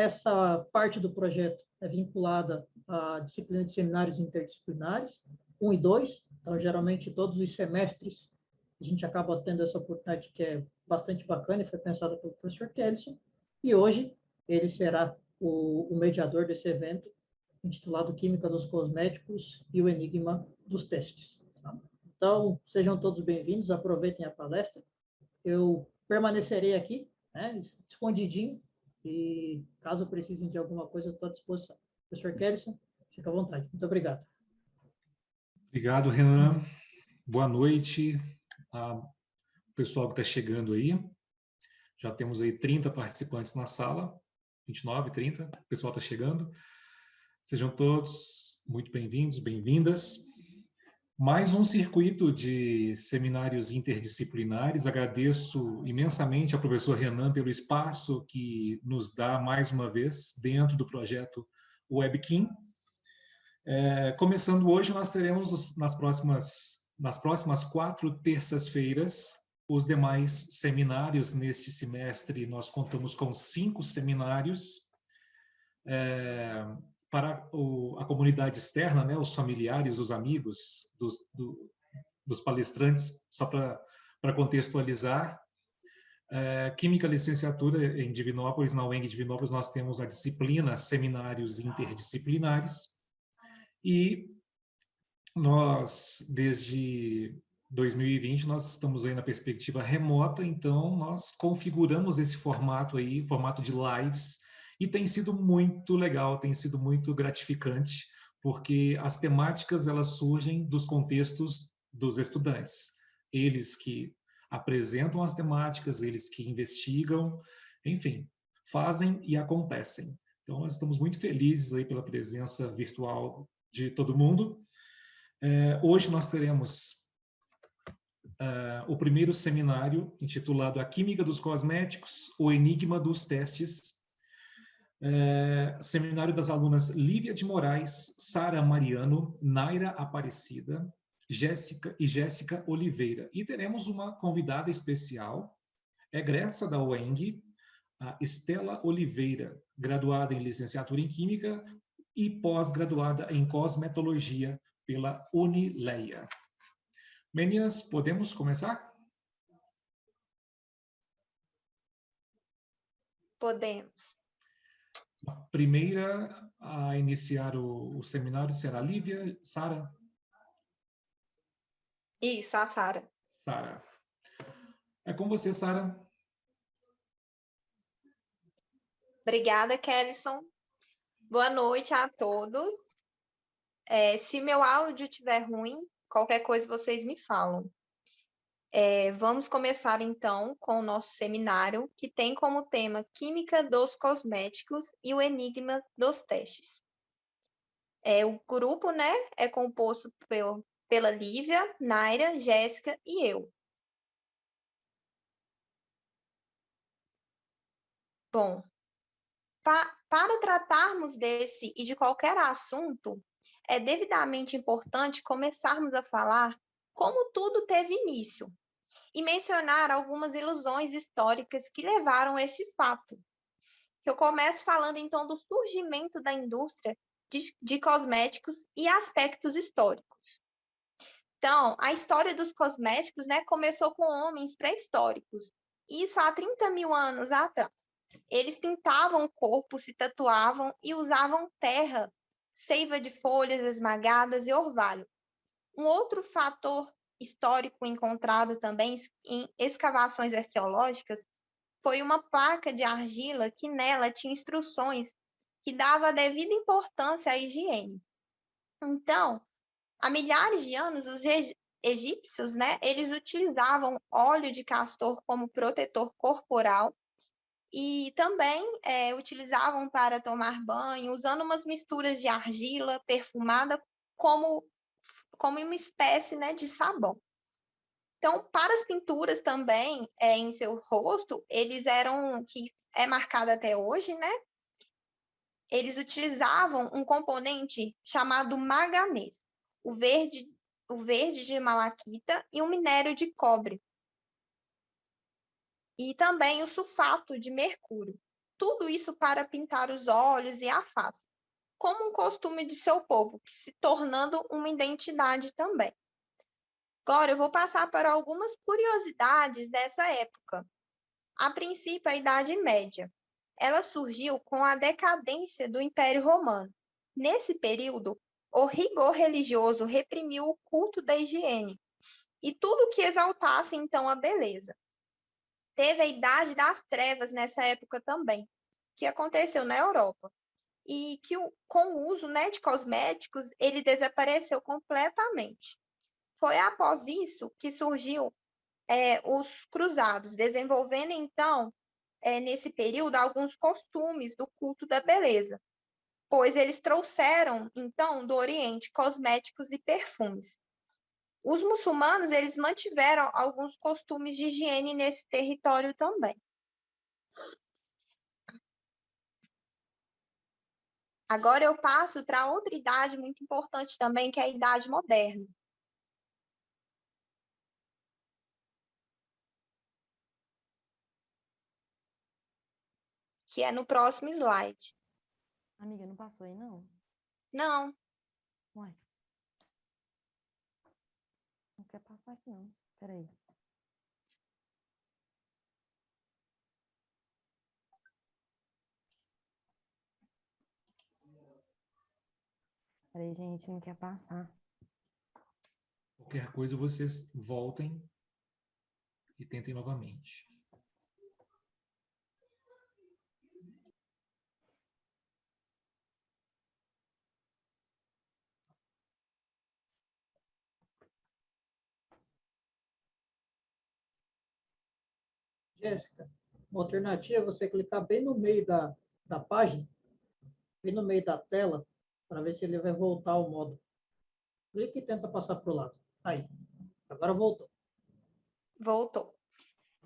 essa parte do projeto é vinculada à disciplina de seminários interdisciplinares, 1 e 2. Então, geralmente, todos os semestres, a gente acaba tendo essa oportunidade que é bastante bacana e foi pensada pelo professor Kellyson. E hoje, ele será o mediador desse evento, intitulado Química dos Cosméticos e o Enigma dos Testes. Então, sejam todos bem-vindos, aproveitem a palestra. Eu permanecerei aqui, né, escondidinho, e caso precisem de alguma coisa, estou à disposição. Professor Kellyson, fica à vontade. Muito obrigado. Obrigado, Renan. Boa noite ao pessoal que está chegando aí. Já temos aí 30 participantes na sala, 29, 30, o pessoal está chegando. Sejam todos muito bem-vindos, bem-vindas. Mais um circuito de seminários interdisciplinares. Agradeço imensamente ao professor Renan pelo espaço que nos dá mais uma vez dentro do projeto WebKim. Começando hoje, nós teremos nas próximas 4 terças-feiras os demais seminários. Neste semestre, nós contamos com 5 seminários para a comunidade externa, né, os familiares, os amigos dos palestrantes, só para contextualizar. Química Licenciatura em Divinópolis, na UENG Divinópolis, nós temos a disciplina Seminários Interdisciplinares, e nós, desde 2020, nós estamos aí na perspectiva remota, então nós configuramos esse formato aí, formato de lives, e tem sido muito legal, tem sido muito gratificante, porque as temáticas elas surgem dos contextos dos estudantes. Eles que apresentam as temáticas, eles que investigam, enfim, fazem e acontecem. Então, nós estamos muito felizes aí pela presença virtual de todo mundo. Hoje nós teremos o primeiro seminário, intitulado A Química dos Cosméticos, o Enigma dos Testes. Seminário das alunas Lívia de Moraes, Sara Mariano, Naira Aparecida, Jéssica Oliveira. E teremos uma convidada especial, egressa da UENG, a Estela Oliveira, graduada em licenciatura em Química e pós-graduada em Cosmetologia pela Unileia. Meninas, podemos começar? Podemos. A primeira a iniciar o seminário será a Lívia. Sara? Isso, a Sara. Sara. É com você, Sara. Obrigada, Kellyson. Boa noite a todos. Se meu áudio estiver ruim, qualquer coisa vocês me falam. Vamos começar, então, com o nosso seminário, que tem como tema Química dos Cosméticos e o Enigma dos Testes. O grupo, né, é composto pela Lívia, Naira, Jéssica e eu. Bom, para tratarmos desse e de qualquer assunto, é devidamente importante começarmos a falar como tudo teve início e mencionar algumas ilusões históricas que levaram a esse fato. Eu começo falando, então, do surgimento da indústria de cosméticos e aspectos históricos. Então, a história dos cosméticos, né, começou com homens pré-históricos, isso há 30 mil anos atrás. Eles pintavam o corpo, se tatuavam e usavam terra, seiva de folhas esmagadas e orvalho. Um outro fator histórico encontrado também em escavações arqueológicas foi uma placa de argila que nela tinha instruções que dava a devida importância à higiene. Então, há milhares de anos, os egípcios, né, eles utilizavam óleo de castor como protetor corporal e também utilizavam para tomar banho, usando umas misturas de argila perfumada como uma espécie, né, de sabão. Então, para as pinturas também em seu rosto, eles eram, que é marcado até hoje, né? Eles utilizavam um componente chamado manganês, o verde de malaquita e um minério de cobre. E também o sulfato de mercúrio. tudo isso para pintar os olhos e a face, como um costume de seu povo, se tornando uma identidade também. Agora eu vou passar para algumas curiosidades dessa época. A princípio, a Idade Média. Ela surgiu com a decadência do Império Romano. Nesse período, o rigor religioso reprimiu o culto da higiene e tudo que exaltasse então a beleza. Teve a Idade das Trevas nessa época também, que aconteceu na Europa, e que com o uso, né, de cosméticos, ele desapareceu completamente. Foi após isso que surgiu os cruzados, desenvolvendo então, nesse período, alguns costumes do culto da beleza, pois eles trouxeram então do Oriente cosméticos e perfumes. Os muçulmanos, eles mantiveram alguns costumes de higiene nesse território também. Agora eu passo para outra idade muito importante também, que é a Idade Moderna. Que é no próximo slide. Amiga, não passou aí, não? Não. Uai. Não quer passar aqui, não. Peraí. Peraí, gente, não quer passar. Qualquer coisa, vocês voltem e tentem novamente. Jéssica, uma alternativa é você clicar bem no meio da página, bem no meio da tela, para ver se ele vai voltar ao modo. Clique e tenta passar para o lado. Aí, agora voltou. Voltou.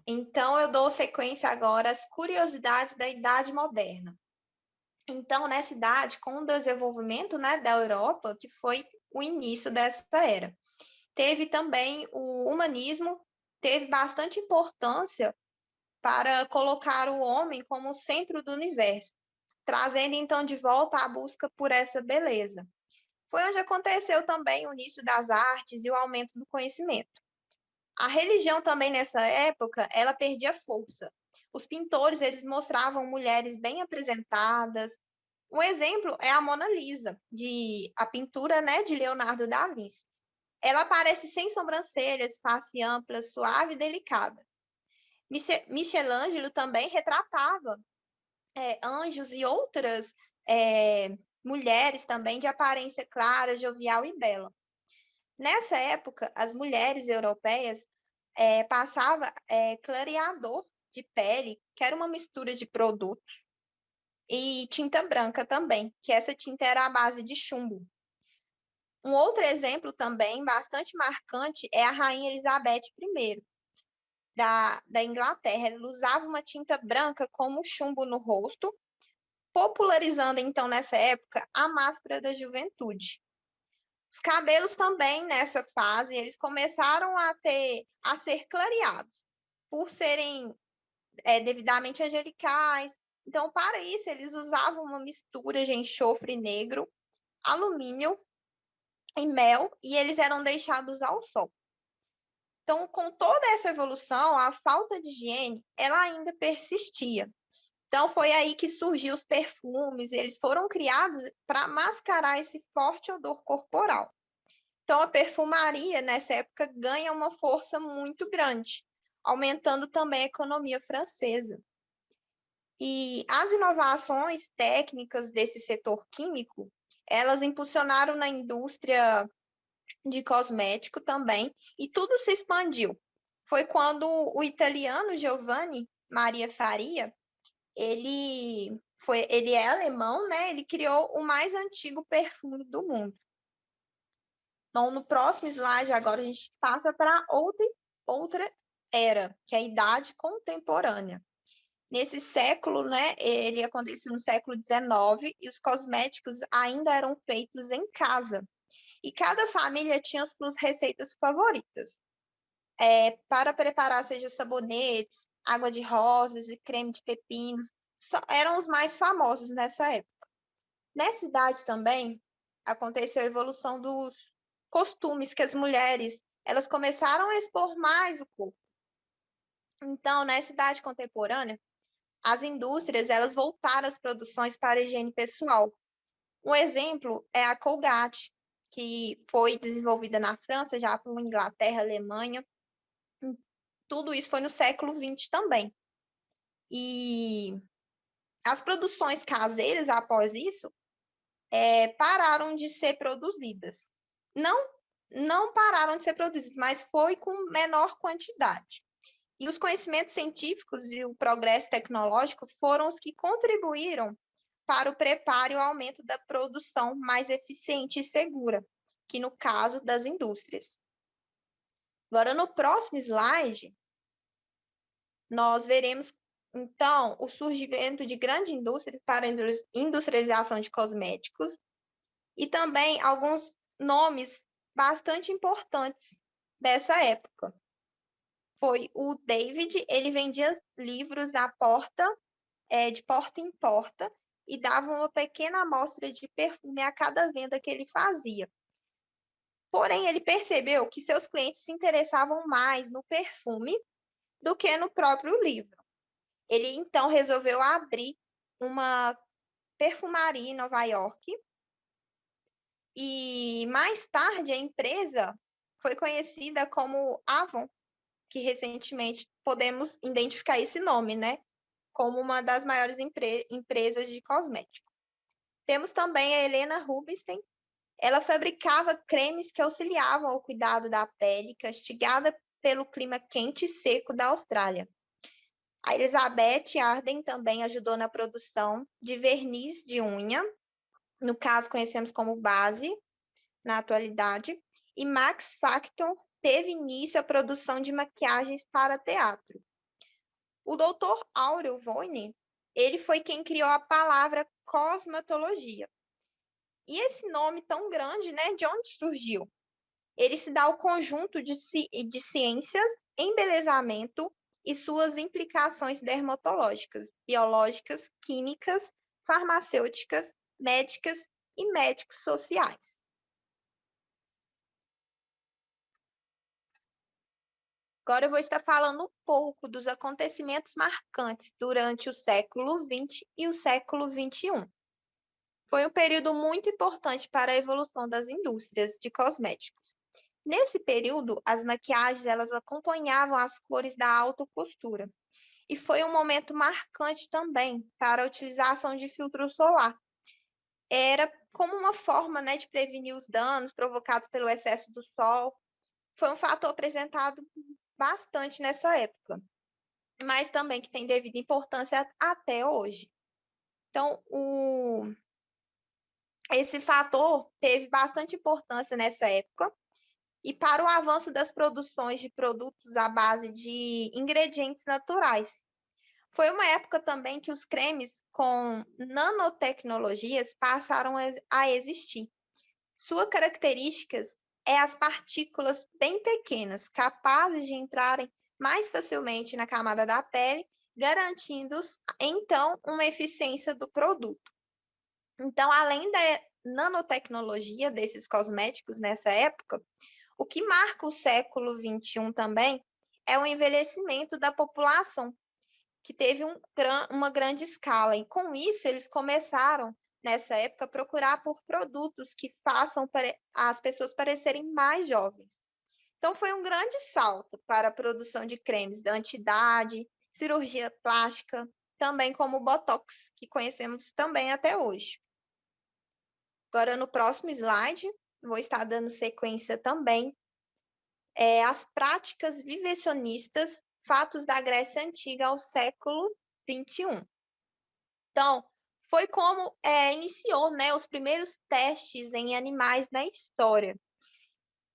Então, eu dou sequência agora às curiosidades da Idade Moderna. Então, nessa idade, com o desenvolvimento, né, da Europa, que foi o início dessa era, teve também o humanismo, teve bastante importância para colocar o homem como o centro do universo, trazendo então de volta a busca por essa beleza. Foi onde aconteceu também o início das artes e o aumento do conhecimento. A religião também nessa época, ela perdia força. Os pintores, eles mostravam mulheres bem apresentadas. Um exemplo é a Mona Lisa, a pintura, né, de Leonardo da Vinci. Ela aparece sem sobrancelhas, face ampla, suave e delicada. Michelangelo também retratava anjos e outras mulheres também de aparência clara, jovial e bela. Nessa época, as mulheres europeias passavam clareador de pele, que era uma mistura de produtos, e tinta branca também, que essa tinta era à base de chumbo. Um outro exemplo também bastante marcante é a Rainha Elizabeth I, da Inglaterra. Ela usava uma tinta branca como chumbo no rosto, popularizando então nessa época a máscara da juventude. Os cabelos também nessa fase eles começaram a ser clareados por serem devidamente angelicais. Então, para isso, eles usavam uma mistura de enxofre negro, alumínio e mel, e eles eram deixados ao sol. Então, com toda essa evolução, a falta de higiene, ela ainda persistia. Então, foi aí que surgiu os perfumes, eles foram criados para mascarar esse forte odor corporal. Então, a perfumaria, nessa época, ganha uma força muito grande, aumentando também a economia francesa. E as inovações técnicas desse setor químico, elas impulsionaram na indústria de cosmético também, e tudo se expandiu. Foi quando o italiano Giovanni Maria Faria, ele é alemão, né? Ele criou o mais antigo perfume do mundo. Então, no próximo slide, agora a gente passa para outra era, que é a Idade Contemporânea. Nesse século, né, ele aconteceu no século XIX, e os cosméticos ainda eram feitos em casa. E cada família tinha suas receitas favoritas. Para preparar, seja sabonetes, água de rosas e creme de pepinos, eram os mais famosos nessa época. Nessa idade também aconteceu a evolução dos costumes, que as mulheres elas começaram a expor mais o corpo. Então, nessa idade contemporânea, as indústrias elas voltaram as produções para a higiene pessoal. Um exemplo é a Colgate, que foi desenvolvida na França, já por Inglaterra, Alemanha. Tudo isso foi no século XX também. E as produções caseiras, após isso, pararam de ser produzidas. Não pararam de ser produzidas, mas foi com menor quantidade. E os conhecimentos científicos e o progresso tecnológico foram os que contribuíram para o preparo e o aumento da produção mais eficiente e segura, que no caso das indústrias. Agora, no próximo slide, nós veremos, então, o surgimento de grandes indústrias para a industrialização de cosméticos e também alguns nomes bastante importantes dessa época. Foi o David, ele vendia livros na de porta em porta, e dava uma pequena amostra de perfume a cada venda que ele fazia. Porém, ele percebeu que seus clientes se interessavam mais no perfume do que no próprio livro. Ele, então, resolveu abrir uma perfumaria em Nova York, e mais tarde a empresa foi conhecida como Avon, que recentemente podemos identificar esse nome, né, como uma das maiores empresas de cosméticos. Temos também a Helena Rubinstein. Ela fabricava cremes que auxiliavam ao cuidado da pele, castigada pelo clima quente e seco da Austrália. A Elizabeth Arden também ajudou na produção de verniz de unha, no caso conhecemos como base, na atualidade, e Max Factor teve início a produção de maquiagens para teatro. O Dr. Aurel Voine, ele foi quem criou a palavra cosmetologia. E esse nome tão grande, né, de onde surgiu? Ele se dá ao conjunto de ciências, embelezamento e suas implicações dermatológicas, biológicas, químicas, farmacêuticas, médicas e médicos sociais. Agora eu vou estar falando um pouco dos acontecimentos marcantes durante o século XX e o século XXI. Foi um período muito importante para a evolução das indústrias de cosméticos. Nesse período, as maquiagens elas acompanhavam as cores da alta costura. E foi um momento marcante também para a utilização de filtro solar. Era como uma forma, né, de prevenir os danos provocados pelo excesso do sol. Foi um fator apresentado bastante nessa época, mas também que tem devida importância até hoje. Então, esse fator teve bastante importância nessa época, e para o avanço das produções de produtos à base de ingredientes naturais. Foi uma época também que os cremes com nanotecnologias passaram a existir. Suas características é as partículas bem pequenas, capazes de entrarem mais facilmente na camada da pele, garantindo, então, uma eficiência do produto. Então, além da nanotecnologia desses cosméticos nessa época, o que marca o século XXI também é o envelhecimento da população, que teve uma grande escala. E com isso, eles começaram, nessa época, a procurar por produtos que façam as pessoas parecerem mais jovens. Então, foi um grande salto para a produção de cremes da antidade, cirurgia plástica, também como o Botox, que conhecemos também até hoje. Agora, no próximo slide, vou estar dando sequência também as práticas vivecionistas, fatos da Grécia Antiga ao século XXI. Então, foi como iniciou, né, os primeiros testes em animais na história.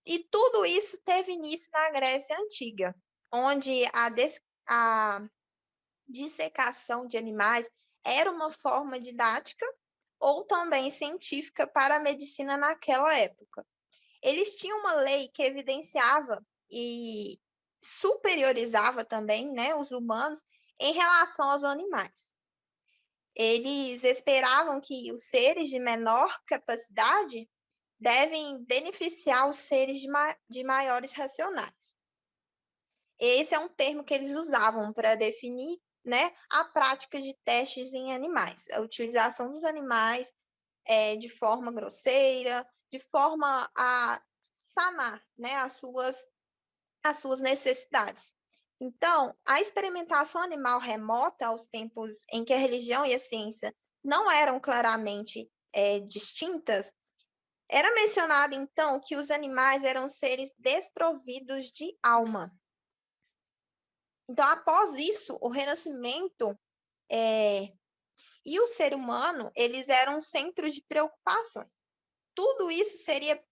E tudo isso teve início na Grécia Antiga, onde a dissecação de animais era uma forma didática ou também científica para a medicina naquela época. Eles tinham uma lei que evidenciava e superiorizava também, né, os humanos em relação aos animais. Eles esperavam que os seres de menor capacidade devem beneficiar os seres de maiores racionais. Esse é um termo que eles usavam para definir, né, a prática de testes em animais, a utilização dos animais de forma grosseira, de forma a sanar, né, as suas necessidades. Então, a experimentação animal remota aos tempos em que a religião e a ciência não eram claramente distintas, era mencionado, então, que os animais eram seres desprovidos de alma. Então, após isso, o Renascimento e o ser humano, eles eram centros de preocupações. Tudo isso seria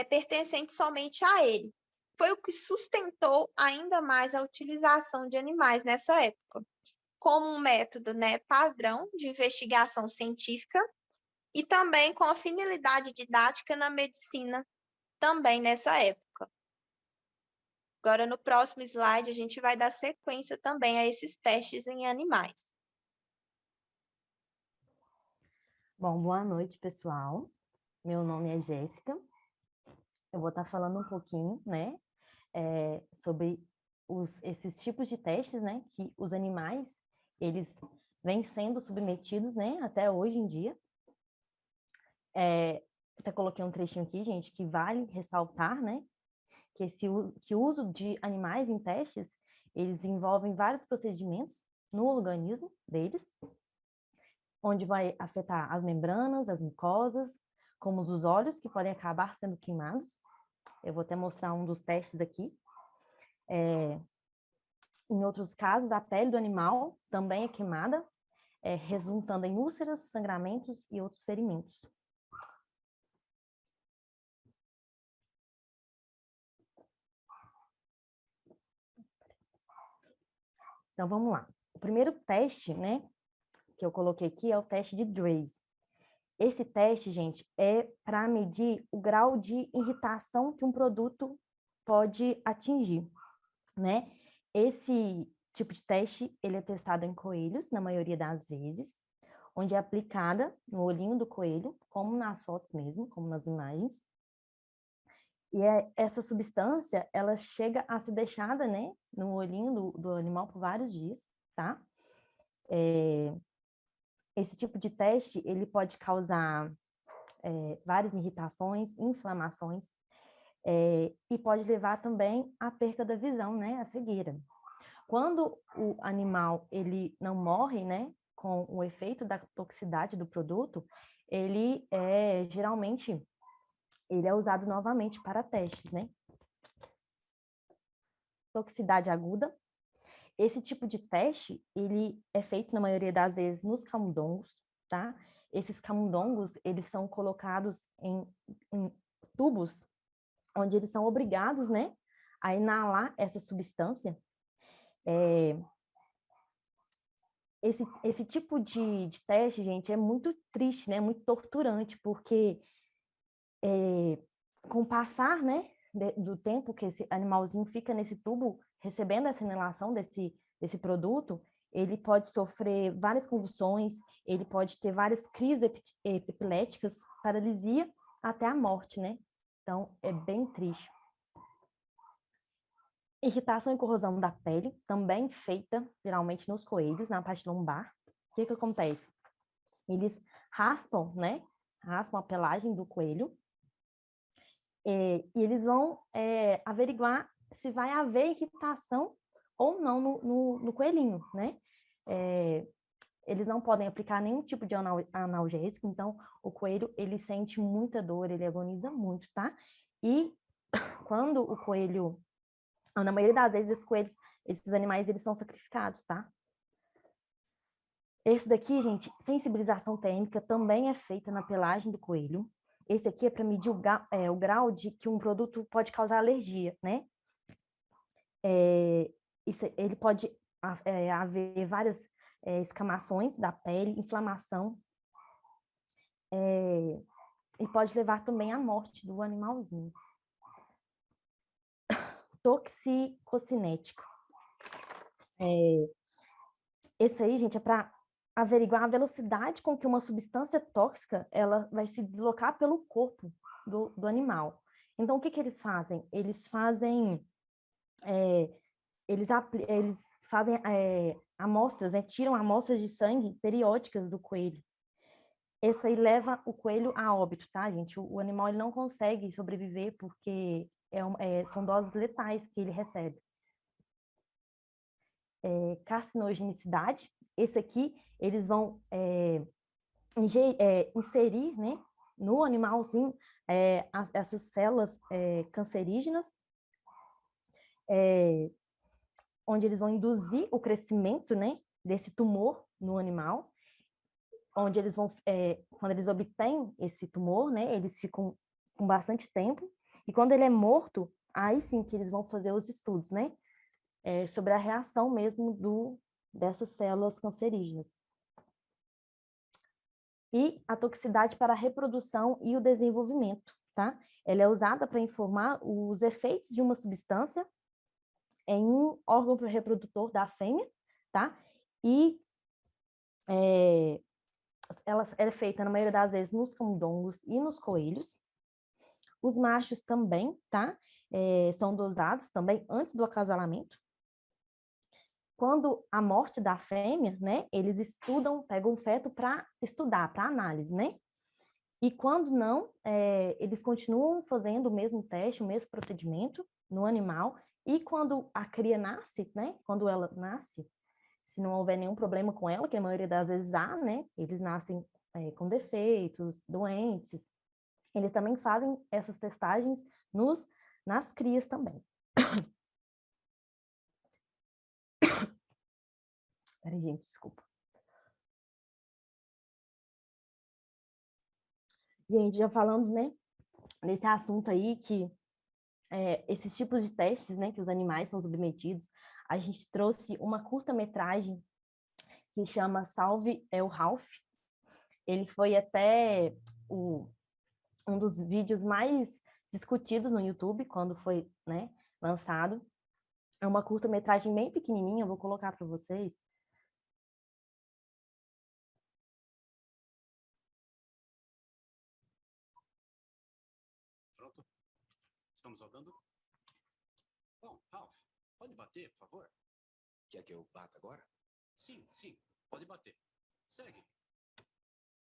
pertencente somente a ele. Foi o que sustentou ainda mais a utilização de animais nessa época, como um método, né, padrão de investigação científica e também com a finalidade didática na medicina, também nessa época. Agora, no próximo slide, a gente vai dar sequência também a esses testes em animais. Bom, boa noite, pessoal. Meu nome é Jéssica. Eu vou estar falando um pouquinho, né, sobre esses tipos de testes, né, que os animais, eles vêm sendo submetidos, né, até hoje em dia. Até coloquei um trechinho aqui, gente, que vale ressaltar, né, que o uso de animais em testes, eles envolvem vários procedimentos no organismo deles, onde vai afetar as membranas, as mucosas, como os olhos, que podem acabar sendo queimados. Eu vou até mostrar um dos testes aqui. Em outros casos, a pele do animal também é queimada, resultando em úlceras, sangramentos e outros ferimentos. Então, vamos lá. O primeiro teste, né, que eu coloquei aqui é o teste de Draze. Esse teste, gente, é para medir o grau de irritação que um produto pode atingir, né? Esse tipo de teste, ele é testado em coelhos, na maioria das vezes, onde é aplicada no olhinho do coelho, como nas fotos mesmo, como nas imagens. E essa substância, ela chega a ser deixada, né, no olhinho do animal por vários dias, tá? Esse tipo de teste, ele pode causar várias irritações, inflamações, e pode levar também à perca da visão, né, à cegueira. Quando o animal, ele não morre, né, com o efeito da toxicidade do produto, ele geralmente ele é usado novamente para testes, né? Toxicidade aguda. Esse tipo de teste, ele é feito na maioria das vezes nos camundongos, tá? Esses camundongos, eles são colocados em tubos, onde eles são obrigados, né, a inalar essa substância. Esse tipo de teste, gente, é muito triste, né? Muito torturante, porque com o passar, né, do tempo que esse animalzinho fica nesse tubo, recebendo essa inalação desse produto, ele pode sofrer várias convulsões, ele pode ter várias crises epiléticas, paralisia, até a morte, né? Então, é bem triste. Irritação e corrosão da pele, também feita, geralmente, nos coelhos, na parte lombar. O que acontece? Eles raspam, né? Raspam a pelagem do coelho e eles vão averiguar se vai haver irritação ou não no coelhinho, né? Eles não podem aplicar nenhum tipo de analgésico, então o coelho, ele sente muita dor, ele agoniza muito, tá? E quando o coelho... Na maioria das vezes, esses animais, eles são sacrificados, tá? Esse daqui, gente, sensibilização térmica também é feita na pelagem do coelho. Esse aqui é para medir o grau de que um produto pode causar alergia, né? Ele pode haver várias escamações da pele, inflamação, e pode levar também à morte do animalzinho. Toxicocinético. Esse aí, gente, é para averiguar a velocidade com que uma substância tóxica ela vai se deslocar pelo corpo do animal. Então, o que eles fazem? Eles fazem eles fazem amostras, né? Tiram amostras de sangue periódicas do coelho. Essa aí leva o coelho a óbito, tá, gente? O animal ele não consegue sobreviver porque são doses letais que ele recebe. Carcinogenicidade, esse aqui eles vão inserir, né, no animalzinho essas células cancerígenas, onde eles vão induzir o crescimento, né, desse tumor no animal, onde eles vão, quando eles obtêm esse tumor, né, eles ficam com bastante tempo, e quando ele é morto, aí sim que eles vão fazer os estudos, né, sobre a reação mesmo dessas células cancerígenas. E a toxicidade para a reprodução e o desenvolvimento, tá? Ela é usada para informar os efeitos de uma substância em um órgão reprodutor da fêmea, tá? E ela é feita, na maioria das vezes, nos camundongos e nos coelhos. Os machos também, tá? São dosados também antes do acasalamento. Quando a morte da fêmea, né, eles pegam o feto para estudar, para análise, né? E quando não, eles continuam fazendo o mesmo teste, o mesmo procedimento no animal. E quando a cria nasce, né, quando ela nasce, se não houver nenhum problema com ela, que a maioria das vezes há, né, eles nascem com defeitos, doentes, eles também fazem essas testagens nas crias também. Peraí, gente, desculpa. Gente, já falando, né, nesse assunto aí que esses tipos de testes, né, que os animais são submetidos, a gente trouxe uma curta-metragem que chama Salve o Ralph. Ele foi até um dos vídeos mais discutidos no YouTube quando foi, né, lançado. É uma curta-metragem bem pequenininha, eu vou colocar para vocês. Pronto? Estamos rodando? Bom, Ralph, pode bater, por favor? Quer que eu bata agora? Sim, pode bater. Segue.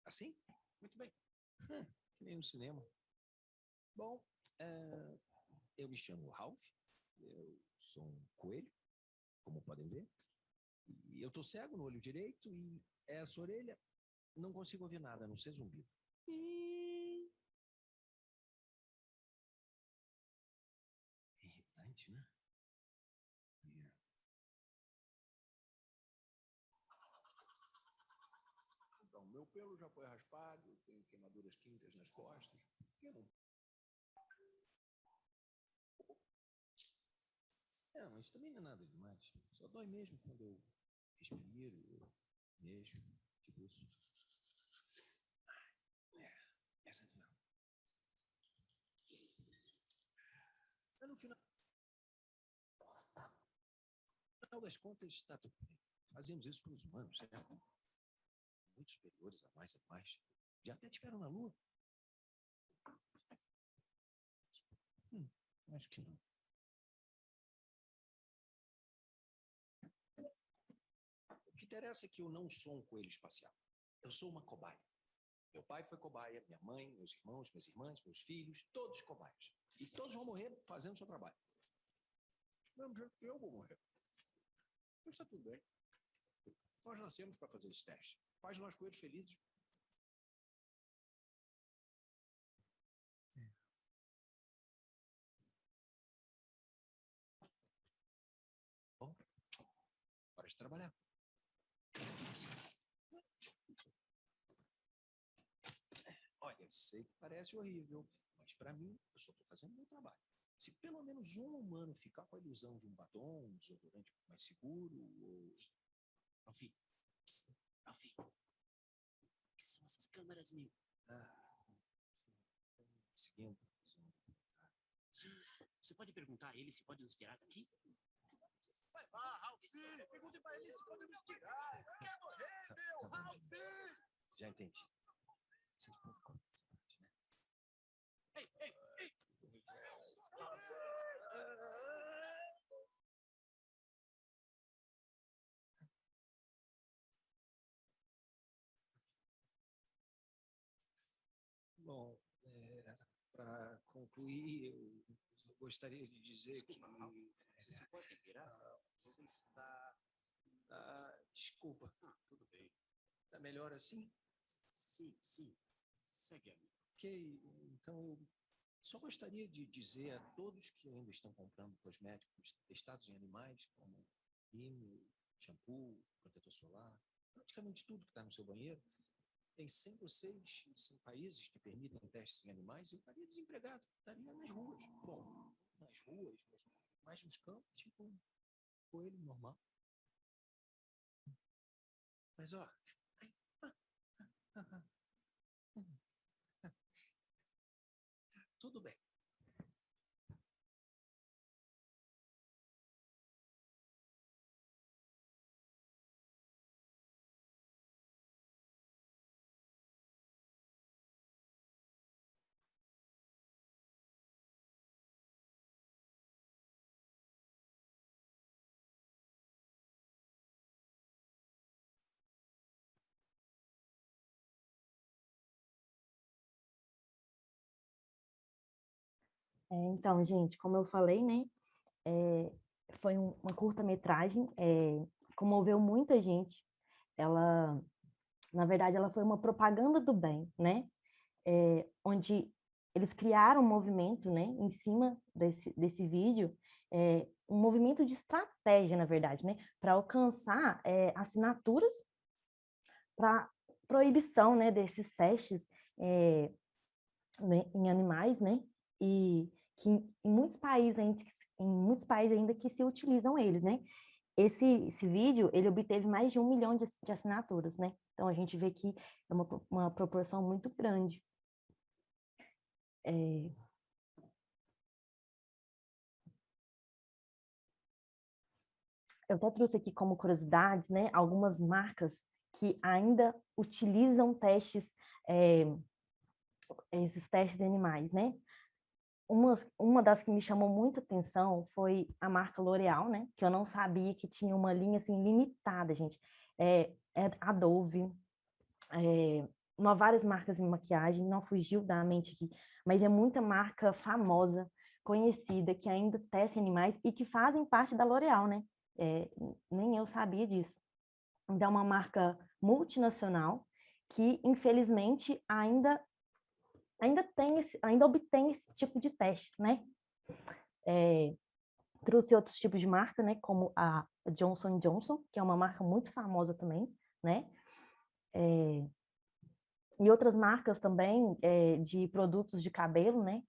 Assim? Muito bem. Que nem no cinema. Bom, eu me chamo Ralph, eu sou um coelho, como podem ver, e eu tô cego no olho direito e essa orelha não consigo ouvir nada, a não ser zumbido. Irritante, né? Então, meu pelo já foi raspado, tenho queimaduras químicas nas costas. Eu não... Não, isso também não é nada demais. Só dói mesmo quando eu respiro, eu mexo, tipo isso. Essa não. Mas no final das contas, está tudo bem. Fazemos isso com os humanos, certo? Muito superiores a mais. Já até estiveram na Lua? Acho que não. O que interessa é que eu não sou um coelho espacial. Eu sou uma cobaia. Meu pai foi cobaia, minha mãe, meus irmãos, minhas irmãs, meus filhos, todos cobaias. E todos vão morrer fazendo o seu trabalho. Do mesmo jeito que eu vou morrer. Mas está tudo bem. Nós nascemos para fazer esse teste. Faz nós coelhos felizes. Bom, hora de trabalhar. Olha, eu sei que parece horrível, mas para mim, eu só estou fazendo meu trabalho. Se pelo menos um humano ficar com a ilusão de um batom, um desodorante mais seguro, ou... Alfie, Alfie, o que são essas câmeras, meu? Seguindo. Você pode perguntar a ele se pode nos tirar daqui? Ah, Ralph, pergunte pra ele se podemos tirar. Quer morrer, meu, Ralph? Já entendi. Você não pode cortar essa parte, né? Ei, ei, ei. Bom, para concluir, eu gostaria de dizer Desculpa, que... Ralph. Você se pode virar? Você está... desculpa. Tudo bem. Tá melhor assim? Sim, sim. Segue, amigo. Ok, então eu só gostaria de dizer a todos que ainda estão comprando cosméticos testados em animais, como rímel, shampoo, protetor solar, praticamente tudo que está no seu banheiro, sem vocês, sem países que permitam testes em animais, eu estaria desempregado, estaria nas ruas. Bom, nas ruas, mas nos campos, tipo um coelho normal. Mas, ó... Tudo bem. Então, gente, como eu falei, né? Foi uma curta-metragem, comoveu muita gente. Ela, na verdade, ela foi uma propaganda do bem, né? Onde eles criaram um movimento, né, em cima desse vídeo, um movimento de estratégia, na verdade, né, para alcançar assinaturas para proibição, né, desses testes né, em animais, né, e que em muitos países ainda que se utilizam eles, né. Esse vídeo, ele obteve mais de 1 milhão de assinaturas, né? Então, a gente vê que é uma proporção muito grande. Eu até trouxe aqui como curiosidades, né, algumas marcas que ainda utilizam esses testes em animais, né? Uma das que me chamou muito atenção foi a marca L'Oréal, né? Que eu não sabia que tinha uma linha assim limitada, gente. A Dove, várias marcas de maquiagem, não fugiu da mente aqui, mas é muita marca famosa, conhecida, que ainda testa animais e que fazem parte da L'Oréal, né? Nem eu sabia disso. Então, é uma marca multinacional que, infelizmente, ainda obtém esse tipo de teste, né? Trouxe outros tipos de marca, né? Como a Johnson & Johnson, que é uma marca muito famosa também, né? E outras marcas também de produtos de cabelo, né?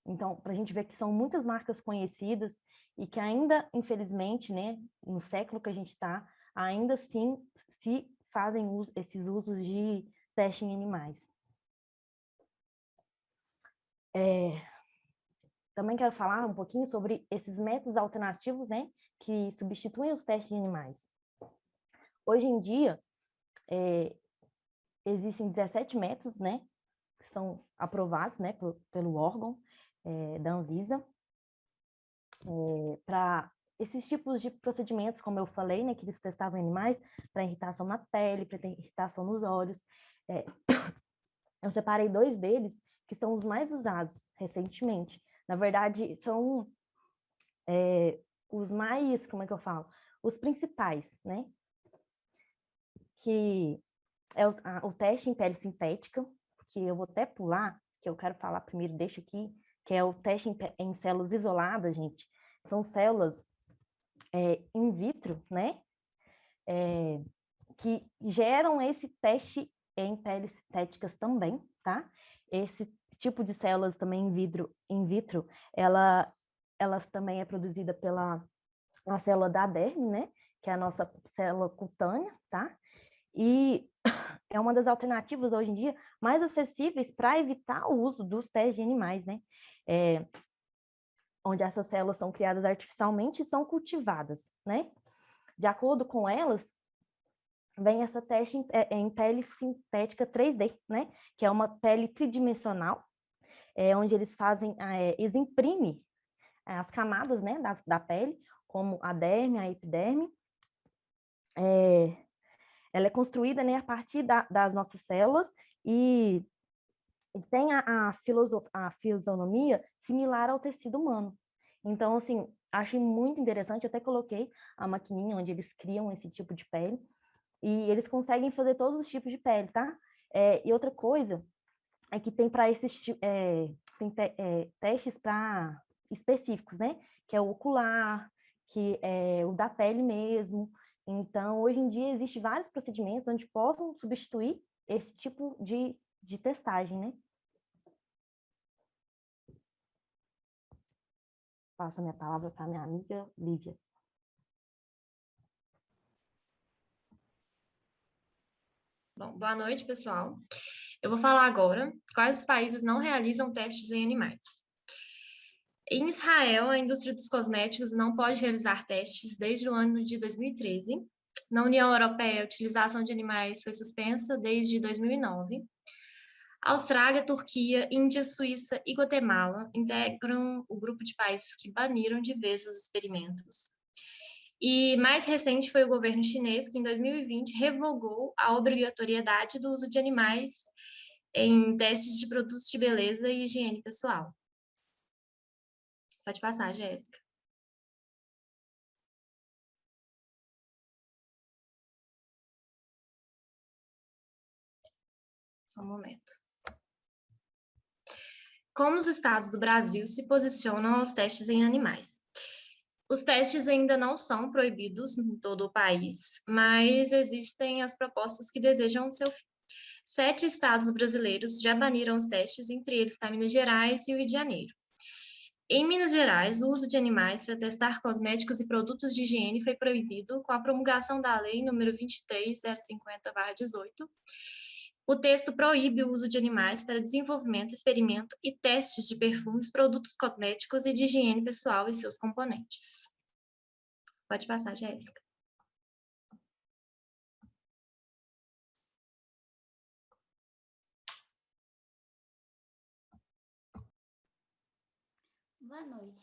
Então, para a gente ver que são muitas marcas conhecidas e que ainda, infelizmente, né, no século que a gente está, ainda assim se fazem esses usos de teste em animais. Também quero falar um pouquinho sobre esses métodos alternativos, né, que substituem os testes de animais. Hoje em dia, existem 17 métodos, né, que são aprovados, né, pelo órgão da Anvisa, para esses tipos de procedimentos, como eu falei, né, que eles testavam em animais, para irritação na pele, para irritação nos olhos. Eu separei 2 deles, que são os mais usados recentemente. Na verdade, são os mais, como é que eu falo? Os principais, né? Que é o teste em pele sintética, que eu vou até pular, que eu quero falar primeiro, deixa aqui, que é o teste em células isoladas, gente. São células in vitro, né? Que geram esse teste em peles sintéticas também, tá? Esse tipo de células também in vitro, ela também é produzida pela célula da derme, né? Que é a nossa célula cutânea, tá? E é uma das alternativas hoje em dia mais acessíveis para evitar o uso dos testes de animais, né? onde essas células são criadas artificialmente e são cultivadas, né? De acordo com elas, vem essa teste em pele sintética 3D, né? Que é uma pele tridimensional, onde eles eles imprimem as camadas, né, da pele, como a derme, a epiderme. Ela é construída, né, a partir das nossas células e tem a fisionomia similar ao tecido humano. Então, assim, achei muito interessante, eu até coloquei a maquininha onde eles criam esse tipo de pele, e eles conseguem fazer todos os tipos de pele, tá? E outra coisa é que tem para esses testes para específicos, né? Que é o ocular, que é o da pele mesmo. Então, hoje em dia, existem vários procedimentos onde possam substituir esse tipo de testagem, né? Passo a minha palavra para a minha amiga Lívia. Bom, boa noite, pessoal. Eu vou falar agora quais os países não realizam testes em animais. Em Israel, a indústria dos cosméticos não pode realizar testes desde o ano de 2013. Na União Europeia, a utilização de animais foi suspensa desde 2009. Austrália, Turquia, Índia, Suíça e Guatemala integram o grupo de países que baniram de vez os experimentos. E mais recente foi o governo chinês, que em 2020 revogou a obrigatoriedade do uso de animais em testes de produtos de beleza e higiene pessoal. Pode passar, Jéssica. Só um momento. Como os estados do Brasil se posicionam aos testes em animais? Os testes ainda não são proibidos em todo o país, mas existem as propostas que desejam o seu fim. 7 estados brasileiros já baniram os testes, entre eles está Minas Gerais e o Rio de Janeiro. Em Minas Gerais, o uso de animais para testar cosméticos e produtos de higiene foi proibido com a promulgação da Lei nº 23.050/18. O texto proíbe o uso de animais para desenvolvimento, experimento e testes de perfumes, produtos cosméticos e de higiene pessoal e seus componentes. Pode passar, Jéssica. Boa noite.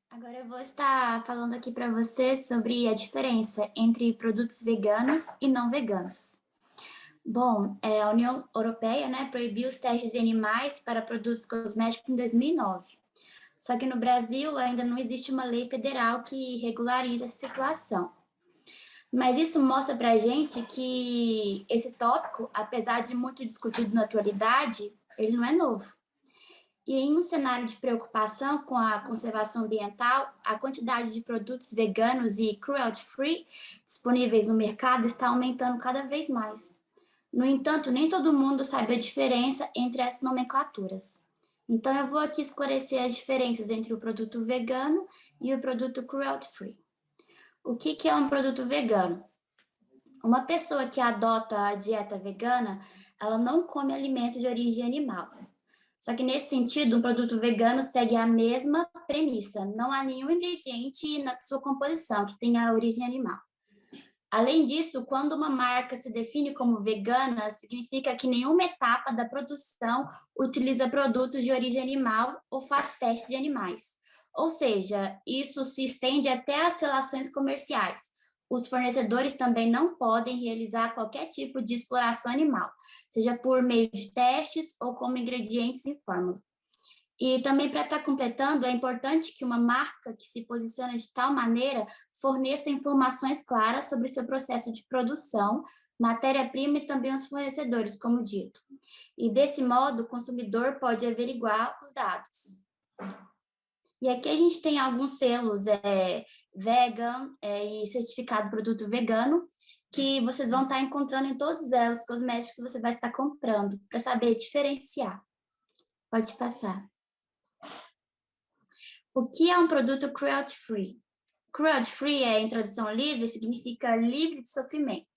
Agora eu vou estar falando aqui para vocês sobre a diferença entre produtos veganos e não veganos. Bom, a União Europeia, né, proibiu os testes em animais para produtos cosméticos em 2009. Só que no Brasil ainda não existe uma lei federal que regulariza essa situação. Mas isso mostra para a gente que esse tópico, apesar de muito discutido na atualidade, ele não é novo. E em um cenário de preocupação com a conservação ambiental, a quantidade de produtos veganos e cruelty-free disponíveis no mercado está aumentando cada vez mais. No entanto, nem todo mundo sabe a diferença entre essas nomenclaturas. Então, eu vou aqui esclarecer as diferenças entre o produto vegano e o produto cruelty-free. O que é um produto vegano? Uma pessoa que adota a dieta vegana, ela não come alimento de origem animal. Só que, nesse sentido, um produto vegano segue a mesma premissa. Não há nenhum ingrediente na sua composição que tenha origem animal. Além disso, quando uma marca se define como vegana, significa que nenhuma etapa da produção utiliza produtos de origem animal ou faz testes de animais. Ou seja, isso se estende até às relações comerciais. Os fornecedores também não podem realizar qualquer tipo de exploração animal, seja por meio de testes ou como ingredientes em fórmula. E também, para estar completando, é importante que uma marca que se posiciona de tal maneira forneça informações claras sobre seu processo de produção, matéria-prima e também os fornecedores, como dito. E desse modo, o consumidor pode averiguar os dados. E aqui a gente tem alguns selos vegan e certificado produto vegano, que vocês vão estar encontrando em todos os cosméticos que você vai estar comprando, para saber diferenciar. Pode passar. O que é um produto cruelty-free? Cruelty-free, em tradução livre, significa livre de sofrimento.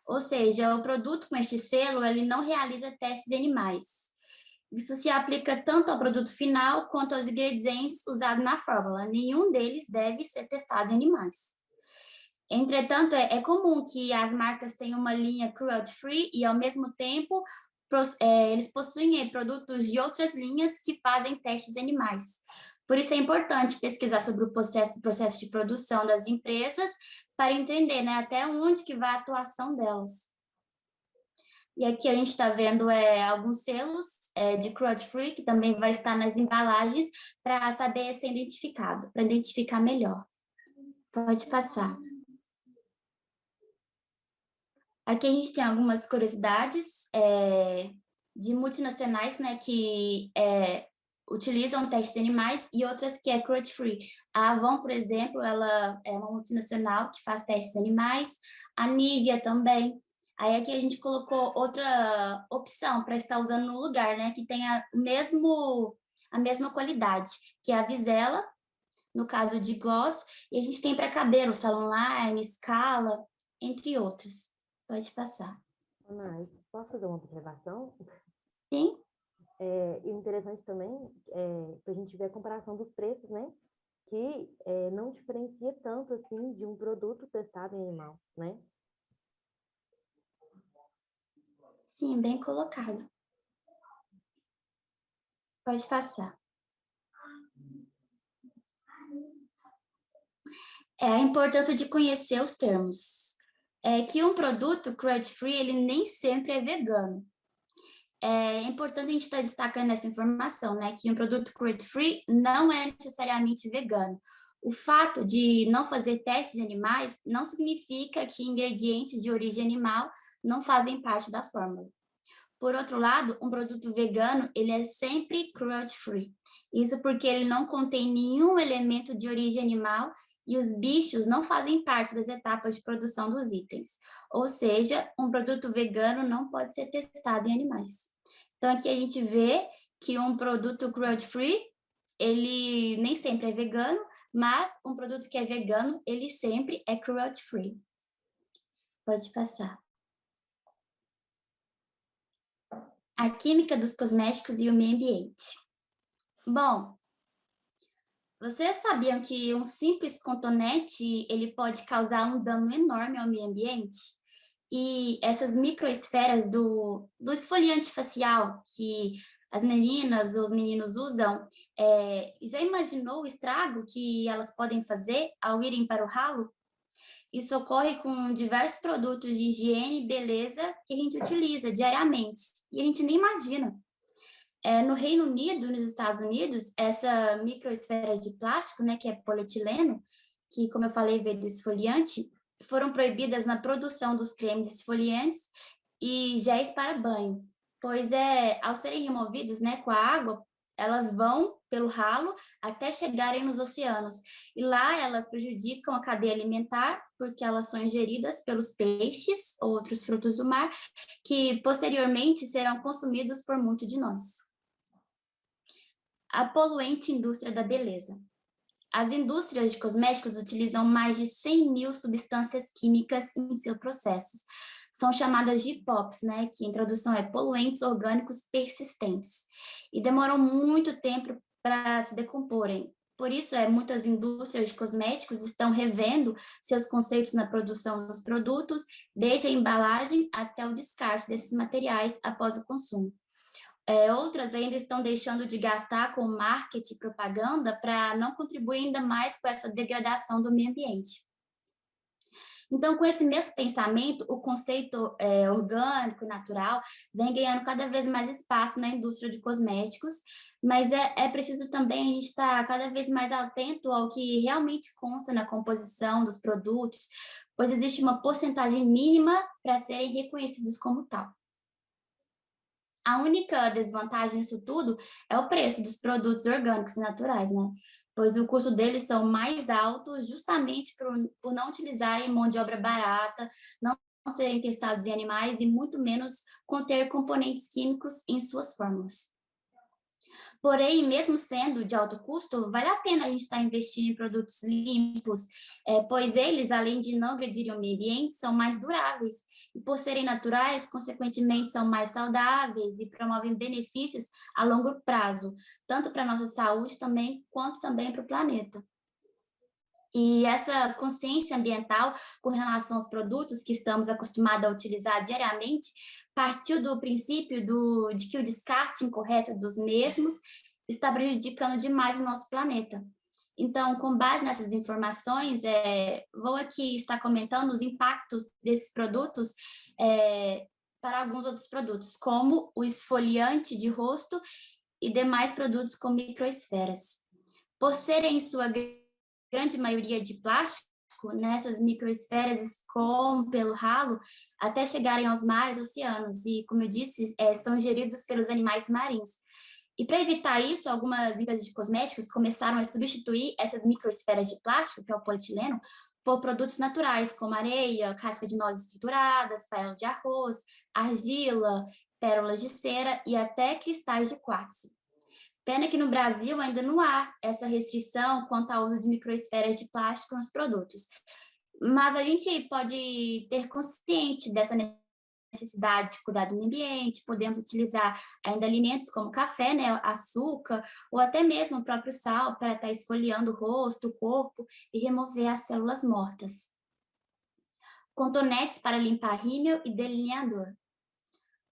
Ou seja, o produto com este selo, ele não realiza testes em animais. Isso se aplica tanto ao produto final quanto aos ingredientes usados na fórmula. Nenhum deles deve ser testado em animais. Entretanto, é comum que as marcas tenham uma linha cruelty-free e, ao mesmo tempo, eles possuem produtos de outras linhas que fazem testes em animais. Por isso é importante pesquisar sobre o processo de produção das empresas para entender, né, até onde que vai a atuação delas. E aqui a gente está vendo alguns selos de cruelty-free, que também vai estar nas embalagens, para saber ser identificado, para identificar melhor. Pode passar. Aqui a gente tem algumas curiosidades de multinacionais, né, que utilizam testes de animais e outras que é cruelty-free. A Avon, por exemplo, ela é uma multinacional que faz testes de animais, a Nivea também. Aí aqui a gente colocou outra opção para estar usando no lugar, né, que tem a mesma qualidade, que é a Visela, no caso de gloss, e a gente tem para cabelo, Salon Line, Scala, entre outras. Pode passar. Ana, posso fazer uma observação? Sim. E o interessante também para a gente ver a comparação dos preços, né? Que não diferencia tanto assim de um produto testado em animal, né? Sim, bem colocado. Pode passar. A importância de conhecer os termos. Que um produto cruelty-free, ele nem sempre é vegano. É importante a gente estar destacando essa informação, né? Que um produto cruelty-free não é necessariamente vegano. O fato de não fazer testes em animais não significa que ingredientes de origem animal não fazem parte da fórmula. Por outro lado, um produto vegano, ele é sempre cruelty-free. Isso porque ele não contém nenhum elemento de origem animal e os bichos não fazem parte das etapas de produção dos itens. Ou seja, um produto vegano não pode ser testado em animais. Então, aqui a gente vê que um produto cruelty-free, ele nem sempre é vegano, mas um produto que é vegano, ele sempre é cruelty-free. Pode passar. A química dos cosméticos e o meio ambiente. Bom, vocês sabiam que um simples cotonete ele pode causar um dano enorme ao meio ambiente? E essas microesferas do esfoliante facial que as meninas ou os meninos usam, já imaginou o estrago que elas podem fazer ao irem para o ralo? Isso ocorre com diversos produtos de higiene e beleza que a gente utiliza diariamente e a gente nem imagina. No Reino Unido, nos Estados Unidos, essa microesfera de plástico, né, que é polietileno, que, como eu falei, veio do esfoliante, foram proibidas na produção dos cremes esfoliantes e géis para banho, pois ao serem removidos, né, com a água, elas vão pelo ralo até chegarem nos oceanos. E lá elas prejudicam a cadeia alimentar, porque elas são ingeridas pelos peixes ou outros frutos do mar, que posteriormente serão consumidos por muitos de nós. A poluente indústria da beleza. As indústrias de cosméticos utilizam mais de 100 mil substâncias químicas em seus processos. São chamadas de POPs, né, que em tradução é poluentes orgânicos persistentes, e demoram muito tempo para se decomporem. Por isso, muitas indústrias de cosméticos estão revendo seus conceitos na produção dos produtos, desde a embalagem até o descarte desses materiais após o consumo. Outras ainda estão deixando de gastar com marketing e propaganda para não contribuir ainda mais com essa degradação do meio ambiente. Então, com esse mesmo pensamento, o conceito orgânico e natural vem ganhando cada vez mais espaço na indústria de cosméticos, mas é preciso também a gente estar cada vez mais atento ao que realmente consta na composição dos produtos, pois existe uma porcentagem mínima para serem reconhecidos como tal. A única desvantagem nisso tudo é o preço dos produtos orgânicos e naturais, né? Pois o custo deles são mais altos justamente por não utilizarem mão de obra barata, não serem testados em animais e muito menos conter componentes químicos em suas fórmulas. Porém, mesmo sendo de alto custo, vale a pena a gente estar investindo em produtos limpos, pois eles, além de não agredirem o meio ambiente, são mais duráveis. E por serem naturais, consequentemente, são mais saudáveis e promovem benefícios a longo prazo, tanto para a nossa saúde também, quanto também para o planeta. E essa consciência ambiental com relação aos produtos que estamos acostumados a utilizar diariamente partiu do princípio de que o descarte incorreto dos mesmos está prejudicando demais o nosso planeta. Então, com base nessas informações, vou aqui estar comentando os impactos desses produtos para alguns outros produtos, como o esfoliante de rosto e demais produtos com microesferas. Por serem, em sua grande maioria de plástico, nessas microesferas escoam pelo ralo até chegarem aos mares e oceanos, e, como eu disse, são ingeridos pelos animais marinhos. E para evitar isso, algumas empresas de cosméticos começaram a substituir essas microesferas de plástico, que é o polietileno, por produtos naturais, como areia, casca de nozes trituradas, farelo de arroz, argila, pérolas de cera e até cristais de quartzo. Pena que no Brasil ainda não há essa restrição quanto ao uso de microesferas de plástico nos produtos. Mas a gente pode ter consciente dessa necessidade de cuidar do meio ambiente, podemos utilizar ainda alimentos como café, né, açúcar, ou até mesmo o próprio sal para estar esfoliando o rosto, o corpo e remover as células mortas. Contonetes para limpar rímel e delineador.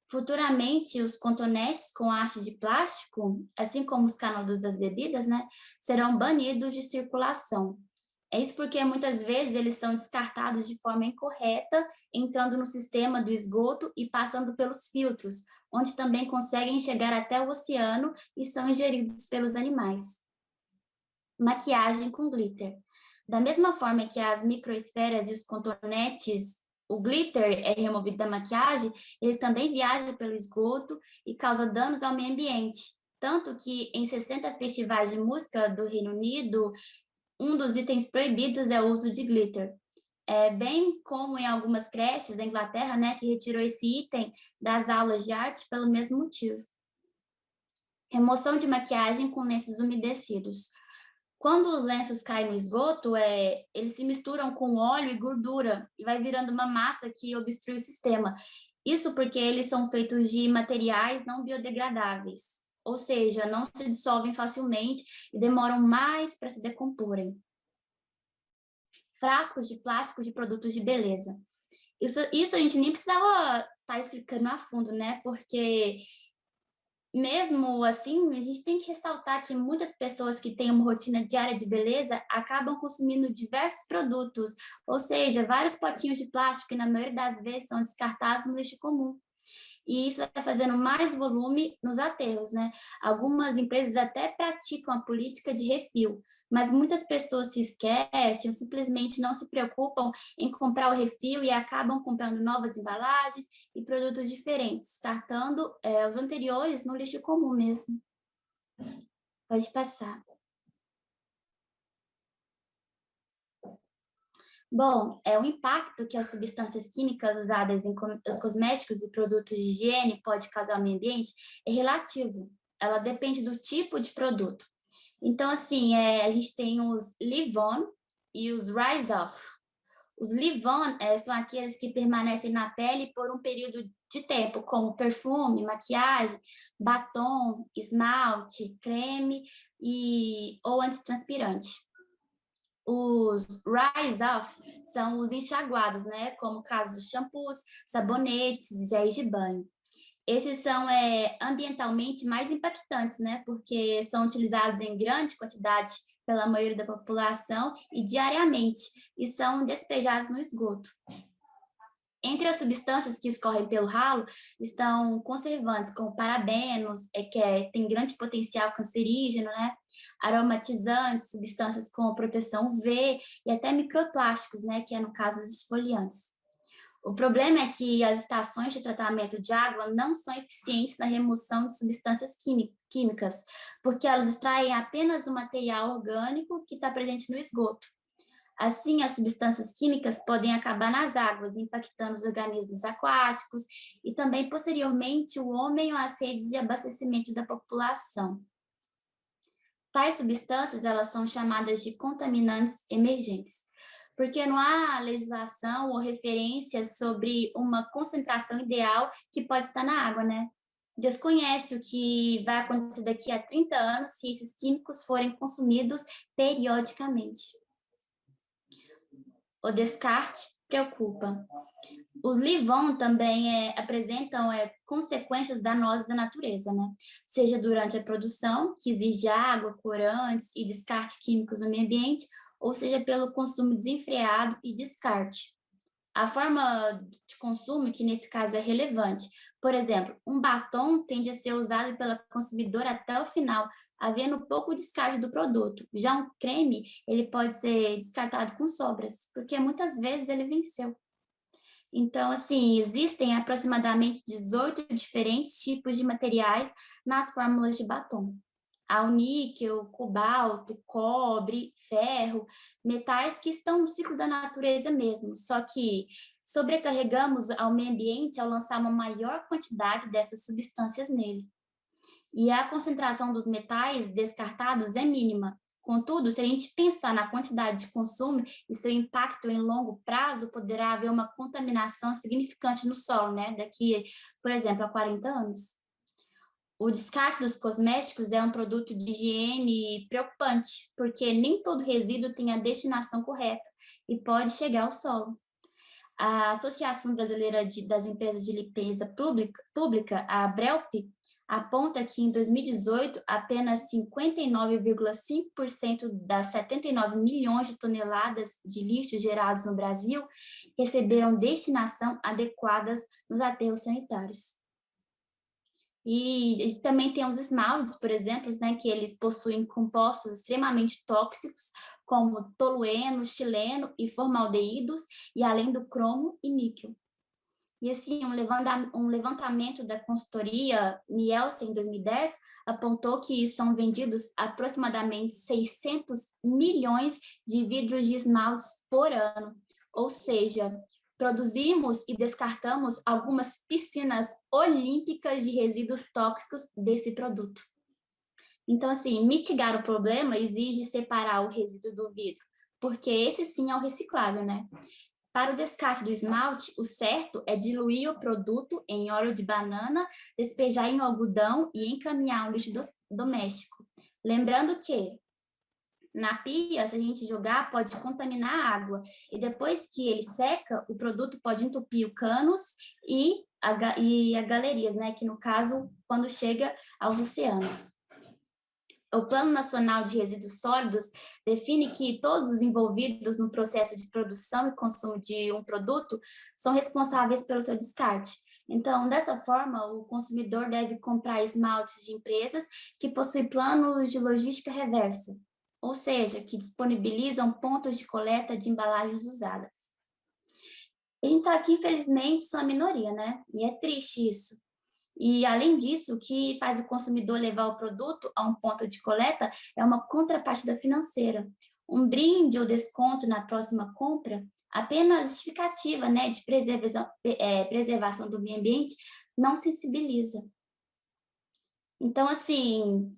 Futuramente, os contonetes com haste de plástico, assim como os canudos das bebidas, né, serão banidos de circulação. É isso porque muitas vezes eles são descartados de forma incorreta, entrando no sistema do esgoto e passando pelos filtros, onde também conseguem chegar até o oceano e são ingeridos pelos animais. Maquiagem com glitter. Da mesma forma que as microesferas e os contonetes, o glitter é removido da maquiagem, ele também viaja pelo esgoto e causa danos ao meio ambiente. Tanto que em 60 festivais de música do Reino Unido, um dos itens proibidos é o uso de glitter. Bem como em algumas creches da Inglaterra, né, que retirou esse item das aulas de arte pelo mesmo motivo. Remoção de maquiagem com lenços umedecidos. Quando os lenços caem no esgoto, eles se misturam com óleo e gordura e vai virando uma massa que obstrui o sistema. Isso porque eles são feitos de materiais não biodegradáveis, ou seja, não se dissolvem facilmente e demoram mais para se decomporem. Frascos de plástico de produtos de beleza. Isso a gente nem precisava estar explicando a fundo, né? Porque mesmo assim, a gente tem que ressaltar que muitas pessoas que têm uma rotina diária de beleza acabam consumindo diversos produtos, ou seja, vários potinhos de plástico que na maioria das vezes são descartados no lixo comum. E isso vai fazendo mais volume nos aterros, né? Algumas empresas até praticam a política de refil, mas muitas pessoas se esquecem ou simplesmente não se preocupam em comprar o refil e acabam comprando novas embalagens e produtos diferentes, descartando os anteriores no lixo comum mesmo. Pode passar. Bom, o impacto que as substâncias químicas usadas em os cosméticos e produtos de higiene pode causar ao meio ambiente é relativo. Ela depende do tipo de produto. Então, assim, a gente tem os leave-on e os rise-off. Os leave-on são aqueles que permanecem na pele por um período de tempo, como perfume, maquiagem, batom, esmalte, creme ou antitranspirante. Os rise-off são os enxaguados, né? Como o caso dos shampoos, sabonetes, géis de banho. Esses são ambientalmente mais impactantes, né? Porque são utilizados em grande quantidade pela maioria da população e diariamente, e são despejados no esgoto. Entre as substâncias que escorrem pelo ralo estão conservantes, como parabenos, que tem grande potencial cancerígeno, né? Aromatizantes, substâncias com proteção UV e até microplásticos, né? Que é no caso dos esfoliantes. O problema é que as estações de tratamento de água não são eficientes na remoção de substâncias químicas, porque elas extraem apenas o material orgânico que está presente no esgoto. Assim, as substâncias químicas podem acabar nas águas, impactando os organismos aquáticos e também, posteriormente, o homem ou as redes de abastecimento da população. Tais substâncias, elas são chamadas de contaminantes emergentes, porque não há legislação ou referência sobre uma concentração ideal que pode estar na água, né? Desconhece o que vai acontecer daqui a 30 anos se esses químicos forem consumidos periodicamente. O descarte preocupa. Os LIVON também apresentam consequências danosas à natureza, né? Seja durante a produção, que exige água, corantes e descarte químicos no meio ambiente, ou seja pelo consumo desenfreado e descarte. A forma de consumo, que nesse caso é relevante. Por exemplo, um batom tende a ser usado pela consumidora até o final, havendo pouco descarte do produto. Já um creme, ele pode ser descartado com sobras, porque muitas vezes ele venceu. Então, assim, existem aproximadamente 18 diferentes tipos de materiais nas fórmulas de batom. Há o níquel, cobalto, cobre, ferro, metais que estão no ciclo da natureza mesmo, só que sobrecarregamos ao meio ambiente ao lançar uma maior quantidade dessas substâncias nele. E a concentração dos metais descartados é mínima. Contudo, se a gente pensar na quantidade de consumo e seu impacto em longo prazo, poderá haver uma contaminação significante no solo, né? Daqui, por exemplo, a 40 anos. O descarte dos cosméticos é um produto de higiene preocupante, porque nem todo resíduo tem a destinação correta e pode chegar ao solo. A Associação Brasileira das Empresas de Limpeza Pública, a ABRELP, aponta que em 2018 apenas 59,5% das 79 milhões de toneladas de lixo gerados no Brasil receberam destinação adequadas nos aterros sanitários. E também tem os esmaltes, por exemplo, né, que eles possuem compostos extremamente tóxicos, como tolueno, xileno e formaldeídos, e além do cromo e níquel. E assim, um levantamento da consultoria Nielsen em 2010 apontou que são vendidos aproximadamente 600 milhões de vidros de esmaltes por ano, ou seja, produzimos e descartamos algumas piscinas olímpicas de resíduos tóxicos desse produto. Então, assim, mitigar o problema exige separar o resíduo do vidro, porque esse sim é o reciclável, né? Para o descarte do esmalte, o certo é diluir o produto em óleo de banana, despejar em algodão e encaminhar ao lixo doméstico. Lembrando que na pia, se a gente jogar, pode contaminar a água. E depois que ele seca, o produto pode entupir o canos e a galerias, né? Que no caso, quando chega aos oceanos. O Plano Nacional de Resíduos Sólidos define que todos os envolvidos no processo de produção e consumo de um produto são responsáveis pelo seu descarte. Então, dessa forma, o consumidor deve comprar esmaltes de empresas que possuem planos de logística reversa, ou seja, que disponibilizam pontos de coleta de embalagens usadas. A gente sabe que, infelizmente, são a minoria, né? E é triste isso. E, além disso, o que faz o consumidor levar o produto a um ponto de coleta é uma contrapartida financeira. Um brinde ou desconto na próxima compra, apenas justificativa, né, de preservação do meio ambiente, não sensibiliza. Então, assim,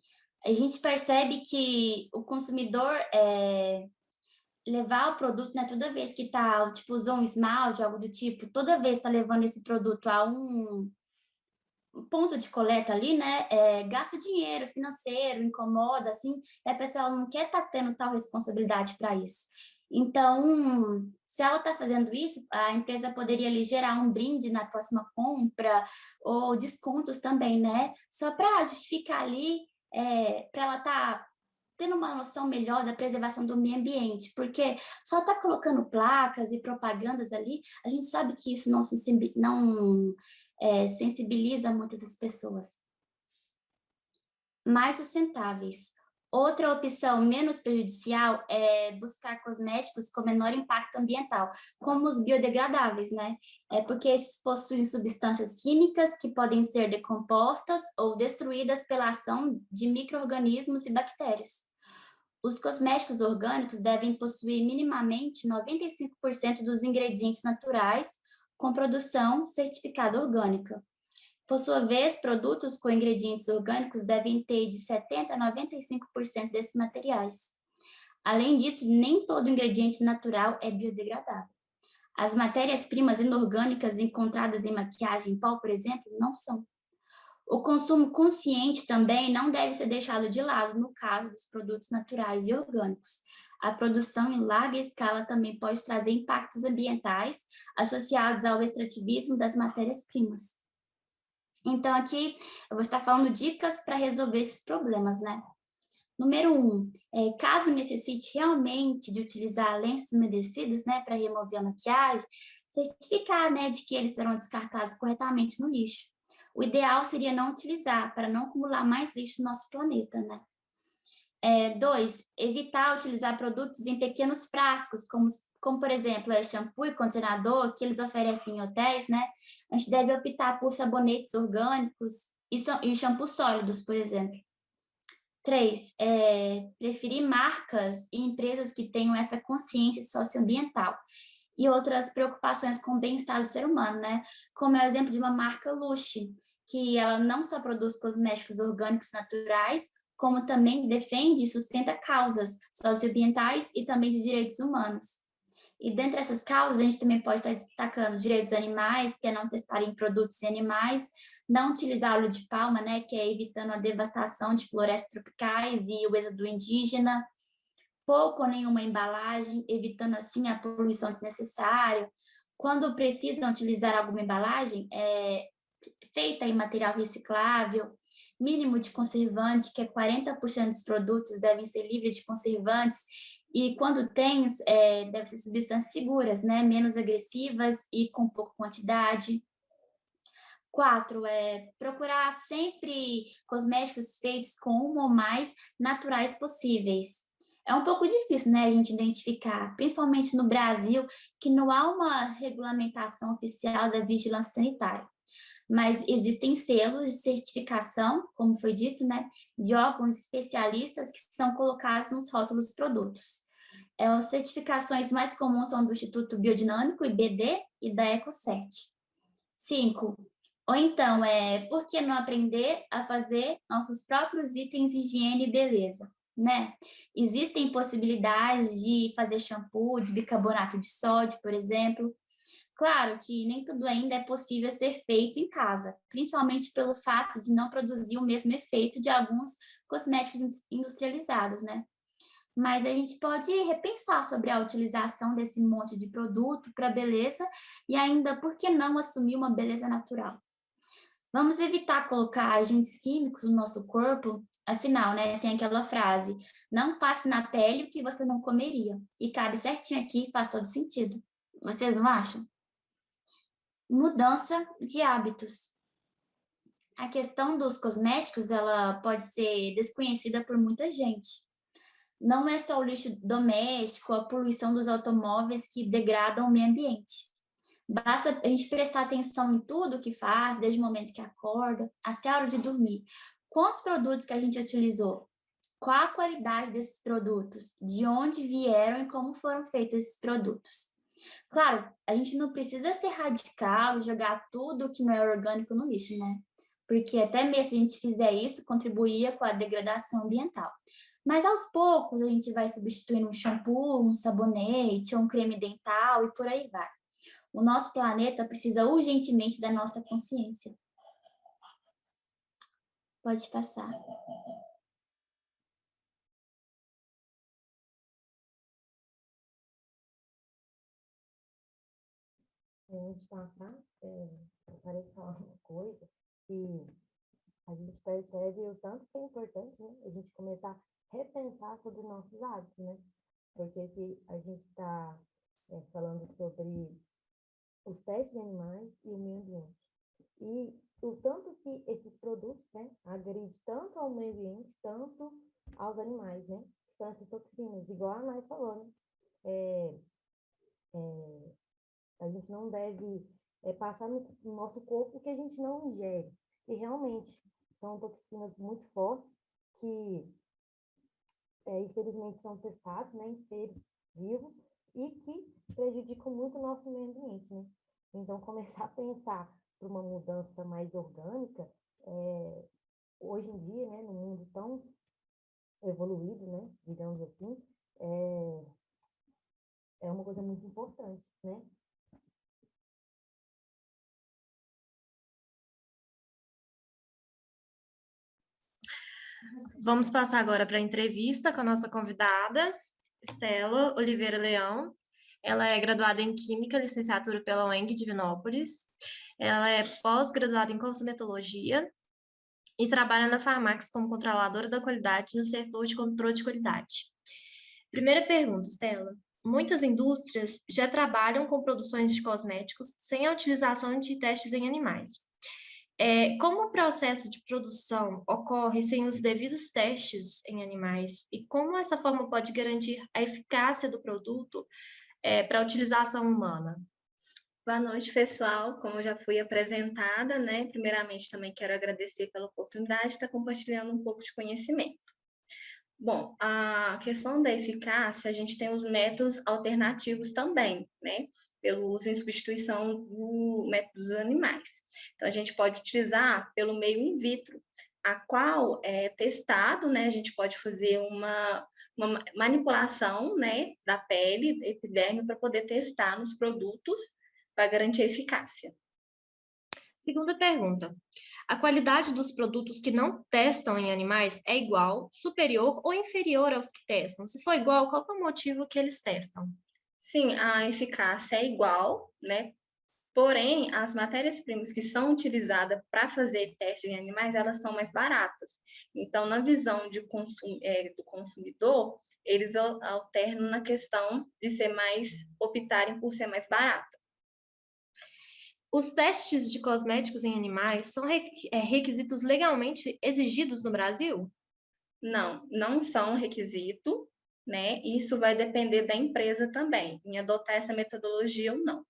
a gente percebe que o consumidor levar o produto, né, toda vez que tá, tipo, usou um esmalte, algo do tipo, toda vez está levando esse produto a um ponto de coleta ali, né, gasta dinheiro financeiro, incomoda, assim, e a pessoa não quer estar tendo tal responsabilidade para isso. Então, se ela está fazendo isso, a empresa poderia lhe gerar um brinde na próxima compra, ou descontos também, né, só para justificar ali, para ela estar tendo uma noção melhor da preservação do meio ambiente, porque só está colocando placas e propagandas ali, a gente sabe que isso não sensibiliza muitas pessoas. Mais sustentáveis. Outra opção menos prejudicial é buscar cosméticos com menor impacto ambiental, como os biodegradáveis, né? Porque esses possuem substâncias químicas que podem ser decompostas ou destruídas pela ação de micro-organismos e bactérias. Os cosméticos orgânicos devem possuir minimamente 95% dos ingredientes naturais com produção certificada orgânica. Por sua vez, produtos com ingredientes orgânicos devem ter de 70% a 95% desses materiais. Além disso, nem todo ingrediente natural é biodegradável. As matérias-primas inorgânicas encontradas em maquiagem em pó, por exemplo, não são. O consumo consciente também não deve ser deixado de lado no caso dos produtos naturais e orgânicos. A produção em larga escala também pode trazer impactos ambientais associados ao extrativismo das matérias-primas. Então, aqui eu vou estar falando dicas para resolver esses problemas, né? Número 1, caso necessite realmente de utilizar lenços umedecidos, né, para remover a maquiagem, certificar, né, de que eles serão descartados corretamente no lixo. O ideal seria não utilizar, para não acumular mais lixo no nosso planeta, né? 2, evitar utilizar produtos em pequenos frascos, como por exemplo, shampoo e condicionador, que eles oferecem em hotéis, né? A gente deve optar por sabonetes orgânicos e shampoos sólidos, por exemplo. 3, preferir marcas e empresas que tenham essa consciência socioambiental e outras preocupações com o bem-estar do ser humano, né? Como é o exemplo de uma marca Luxe, que ela não só produz cosméticos orgânicos naturais, como também defende e sustenta causas socioambientais e também de direitos humanos. E dentre essas causas, a gente também pode estar destacando direitos animais, que é não testarem produtos em animais, não utilizar óleo de palma, né, que é evitando a devastação de florestas tropicais e o êxodo indígena, pouco ou nenhuma embalagem, evitando assim a poluição desnecessária. Quando precisam utilizar alguma embalagem, feita em material reciclável, mínimo de conservante, que é 40% dos produtos devem ser livres de conservantes, e quando tem, devem ser substâncias seguras, né, menos agressivas e com pouca quantidade. 4, procurar sempre cosméticos feitos com uma ou mais naturais possíveis. É um pouco difícil, né, a gente identificar, principalmente no Brasil, que não há uma regulamentação oficial da vigilância sanitária. Mas existem selos de certificação, como foi dito, né, de órgãos especialistas que são colocados nos rótulos dos produtos. As certificações mais comuns são do Instituto Biodinâmico, IBD, e da Ecocert. 5, ou então, por que não aprender a fazer nossos próprios itens de higiene e beleza, né? Existem possibilidades de fazer shampoo de bicarbonato de sódio, por exemplo. Claro que nem tudo ainda é possível ser feito em casa, principalmente pelo fato de não produzir o mesmo efeito de alguns cosméticos industrializados, né? Mas a gente pode repensar sobre a utilização desse monte de produto para beleza e ainda, por que não assumir uma beleza natural? Vamos evitar colocar agentes químicos no nosso corpo, afinal, né, tem aquela frase, não passe na pele o que você não comeria, e cabe certinho aqui, faz todo sentido. Vocês não acham? Mudança de hábitos. A questão dos cosméticos, ela pode ser desconhecida por muita gente. Não é só o lixo doméstico, a poluição dos automóveis que degradam o meio ambiente. Basta a gente prestar atenção em tudo que faz, desde o momento que acorda até a hora de dormir. Quais produtos que a gente utilizou? Qual a qualidade desses produtos? De onde vieram e como foram feitos esses produtos? Claro, a gente não precisa ser radical e jogar tudo que não é orgânico no lixo, né? Porque até mesmo se a gente fizer isso, contribuía com a degradação ambiental. Mas aos poucos a gente vai substituindo um shampoo, um sabonete, um creme dental e por aí vai. O nosso planeta precisa urgentemente da nossa consciência. Pode passar. Antes de passar, gostaria de falar uma coisa que a gente percebe o tanto que é importante, né, a gente começar a repensar sobre nossos hábitos, né? Porque aqui a gente está falando sobre os testes de animais e o meio ambiente. E o tanto que esses produtos, né, agridem tanto ao meio ambiente, tanto aos animais, né? Que são essas toxinas, igual a Nay falou, né? A gente não deve passar no nosso corpo o que a gente não ingere. E realmente são toxinas muito fortes que infelizmente são testados, né, em seres vivos e que prejudicam muito o nosso meio ambiente, né? Então, começar a pensar para uma mudança mais orgânica, hoje em dia, né, no mundo tão evoluído, né, digamos assim, é uma coisa muito importante, né? Vamos passar agora para a entrevista com a nossa convidada, Estela Oliveira Leão. Ela é graduada em Química, licenciatura pela UENG Divinópolis. Ela é pós-graduada em Cosmetologia e trabalha na Farmax como controladora da qualidade no setor de controle de qualidade. Primeira pergunta, Estela. Muitas indústrias já trabalham com produções de cosméticos sem a utilização de testes em animais. Como o processo de produção ocorre sem os devidos testes em animais e como essa forma pode garantir a eficácia do produto para a utilização humana? Boa noite, pessoal. Como eu já fui apresentada, né? Primeiramente, também quero agradecer pela oportunidade de estar compartilhando um pouco de conhecimento. Bom, a questão da eficácia, a gente tem os métodos alternativos também, né? Pelo uso em substituição do método dos animais. Então, a gente pode utilizar pelo meio in vitro, a qual é testado, né? A gente pode fazer uma manipulação, né, da pele, da epiderme, para poder testar nos produtos para garantir a eficácia. Segunda pergunta. A qualidade dos produtos que não testam em animais é igual, superior ou inferior aos que testam? Se for igual, qual é o motivo que eles testam? Sim, a eficácia é igual, né? Porém, as matérias-primas que são utilizadas para fazer testes em animais, elas são mais baratas. Então, na visão de do consumidor, eles alternam na questão de optarem por ser mais barata. Os testes de cosméticos em animais são requisitos legalmente exigidos no Brasil? Não, não são requisito, né? Isso vai depender da empresa também, em adotar essa metodologia ou não.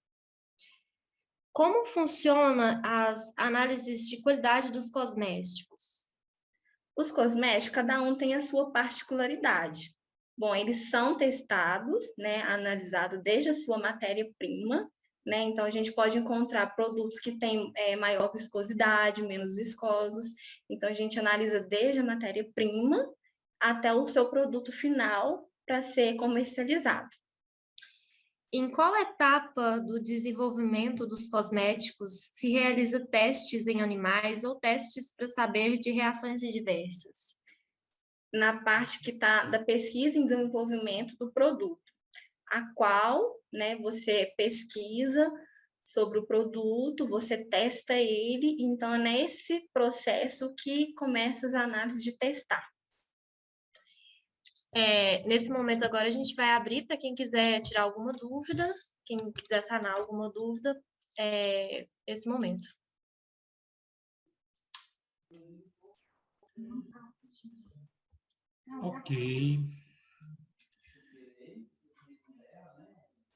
Como funciona as análises de qualidade dos cosméticos? Os cosméticos, cada um tem a sua particularidade. Bom, eles são testados, né, analisados desde a sua matéria-prima, né? Então, a gente pode encontrar produtos que têm maior viscosidade, menos viscosos. Então, a gente analisa desde a matéria-prima até o seu produto final para ser comercializado. Em qual etapa do desenvolvimento dos cosméticos se realiza testes em animais ou testes para saber de reações adversas? Na parte que está da pesquisa e desenvolvimento do produto, a qual, né, você pesquisa sobre o produto, você testa ele, então é nesse processo que começa as análises de testar. Nesse momento agora a gente vai abrir para quem quiser tirar alguma dúvida, quem quiser sanar alguma dúvida, esse momento. Ok.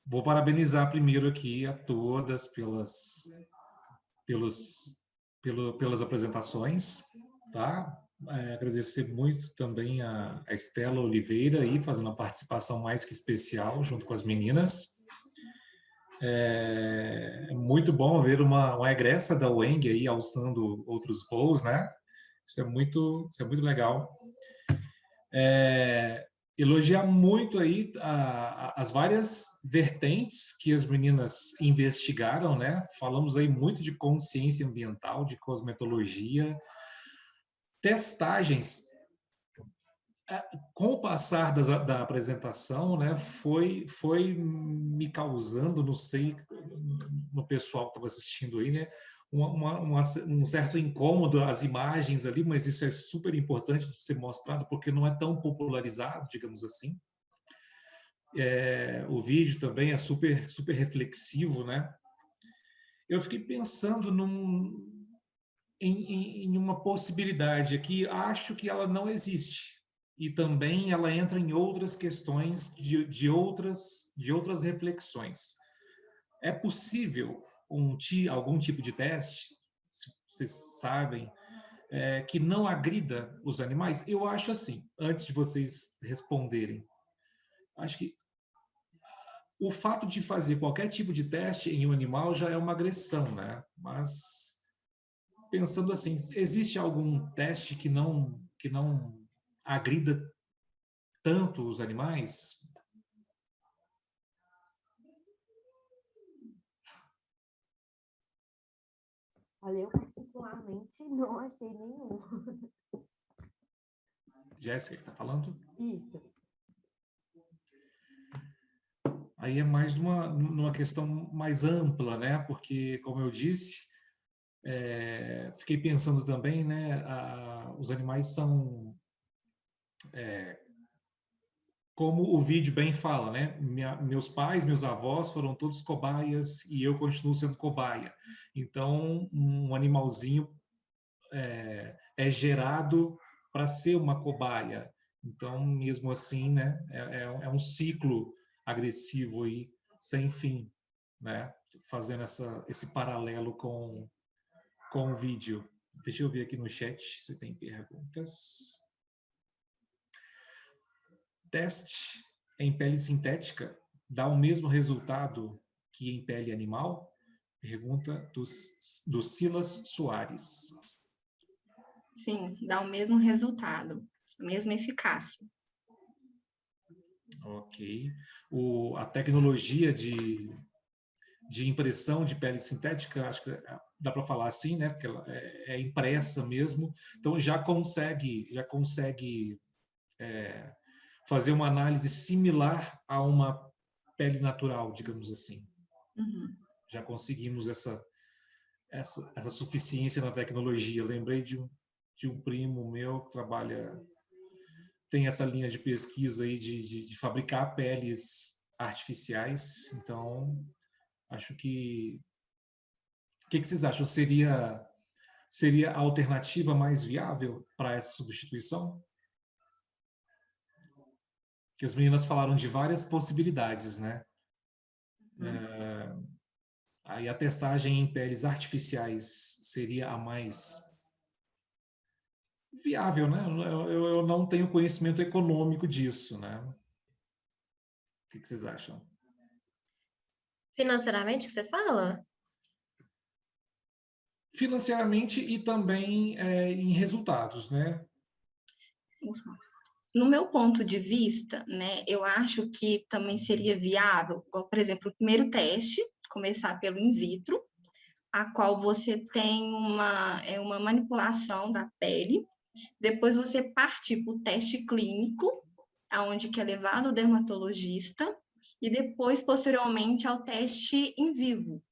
Vou parabenizar primeiro aqui a todas pelas apresentações, tá? Agradecer muito também a Estela Oliveira aí, fazendo uma participação mais que especial junto com as meninas. É muito bom ver uma egressa da UENG aí alçando outros voos, né? Isso é muito legal. Elogiar muito aí as várias vertentes que as meninas investigaram, né? Falamos aí muito de consciência ambiental, de cosmetologia, testagens. Com o passar da apresentação, né, foi me causando, não sei, no pessoal que estava assistindo aí, né, um certo incômodo as imagens ali, mas isso é super importante de ser mostrado porque não é tão popularizado, digamos assim. O vídeo também é super reflexivo, né? Eu fiquei pensando em uma possibilidade aqui, acho que ela não existe. E também ela entra em outras questões de outras reflexões. É possível algum tipo de teste, se vocês sabem, que não agrida os animais? Eu acho assim, antes de vocês responderem, acho que o fato de fazer qualquer tipo de teste em um animal já é uma agressão, né? Mas, pensando assim, existe algum teste que não agrida tanto os animais? Olha, eu particularmente não achei nenhum. Jéssica, que está falando? Isso. Aí é mais numa questão mais ampla, né? Porque, como eu disse, fiquei pensando também, né? Os animais são, como o vídeo bem fala, né? Meus pais, meus avós foram todos cobaias e eu continuo sendo cobaia. Então, um animalzinho é gerado para ser uma cobaia. Então, mesmo assim, né? É um ciclo agressivo aí, sem fim, né? Fazendo esse paralelo com o vídeo. Deixa eu ver aqui no chat se tem perguntas. Teste em pele sintética dá o mesmo resultado que em pele animal? Pergunta do Silas Soares. Sim, dá o mesmo resultado, a mesma eficácia. Ok. A tecnologia de impressão de pele sintética, acho que dá para falar assim, né? Porque ela é impressa mesmo, então já consegue fazer uma análise similar a uma pele natural, digamos assim. Uhum. Já conseguimos essa suficiência na tecnologia. Lembrei de um primo meu que tem essa linha de pesquisa aí de fabricar peles artificiais. Então, acho que... O que vocês acham? Seria a alternativa mais viável para essa substituição? Que as meninas falaram de várias possibilidades, né? Aí a testagem em peles artificiais seria a mais viável, né? Eu não tenho conhecimento econômico disso, né? O que vocês acham? Financeiramente, que você fala? Financeiramente e também em resultados, né? No meu ponto de vista, né, eu acho que também seria viável, igual, por exemplo, o primeiro teste, começar pelo in vitro, a qual você tem uma manipulação da pele, depois você partir para o teste clínico, aonde que é levado o dermatologista, e depois, posteriormente, ao teste em vivo,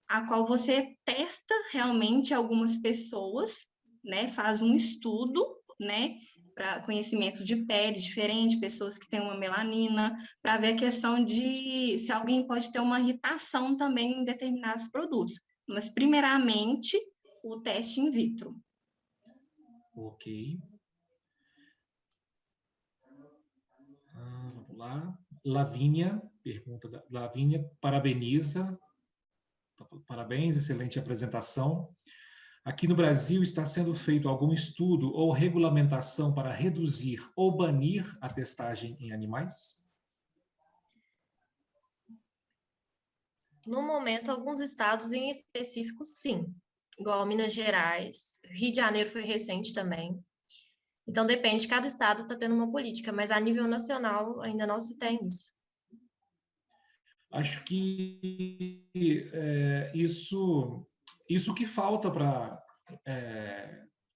a qual você testa realmente algumas pessoas, né, faz um estudo, né, para conhecimento de pele diferente, pessoas que têm uma melanina, para ver a questão de se alguém pode ter uma irritação também em determinados produtos. Mas, primeiramente, o teste in vitro. Ok. Vamos lá. Lavínia, pergunta da Lavínia, parabeniza. Parabéns, excelente apresentação. Aqui no Brasil está sendo feito algum estudo ou regulamentação para reduzir ou banir a testagem em animais? No momento, alguns estados em específico, sim. Igual Minas Gerais, Rio de Janeiro foi recente também. Então, depende, cada estado está tendo uma política, mas a nível nacional ainda não se tem isso. Acho que isso que falta para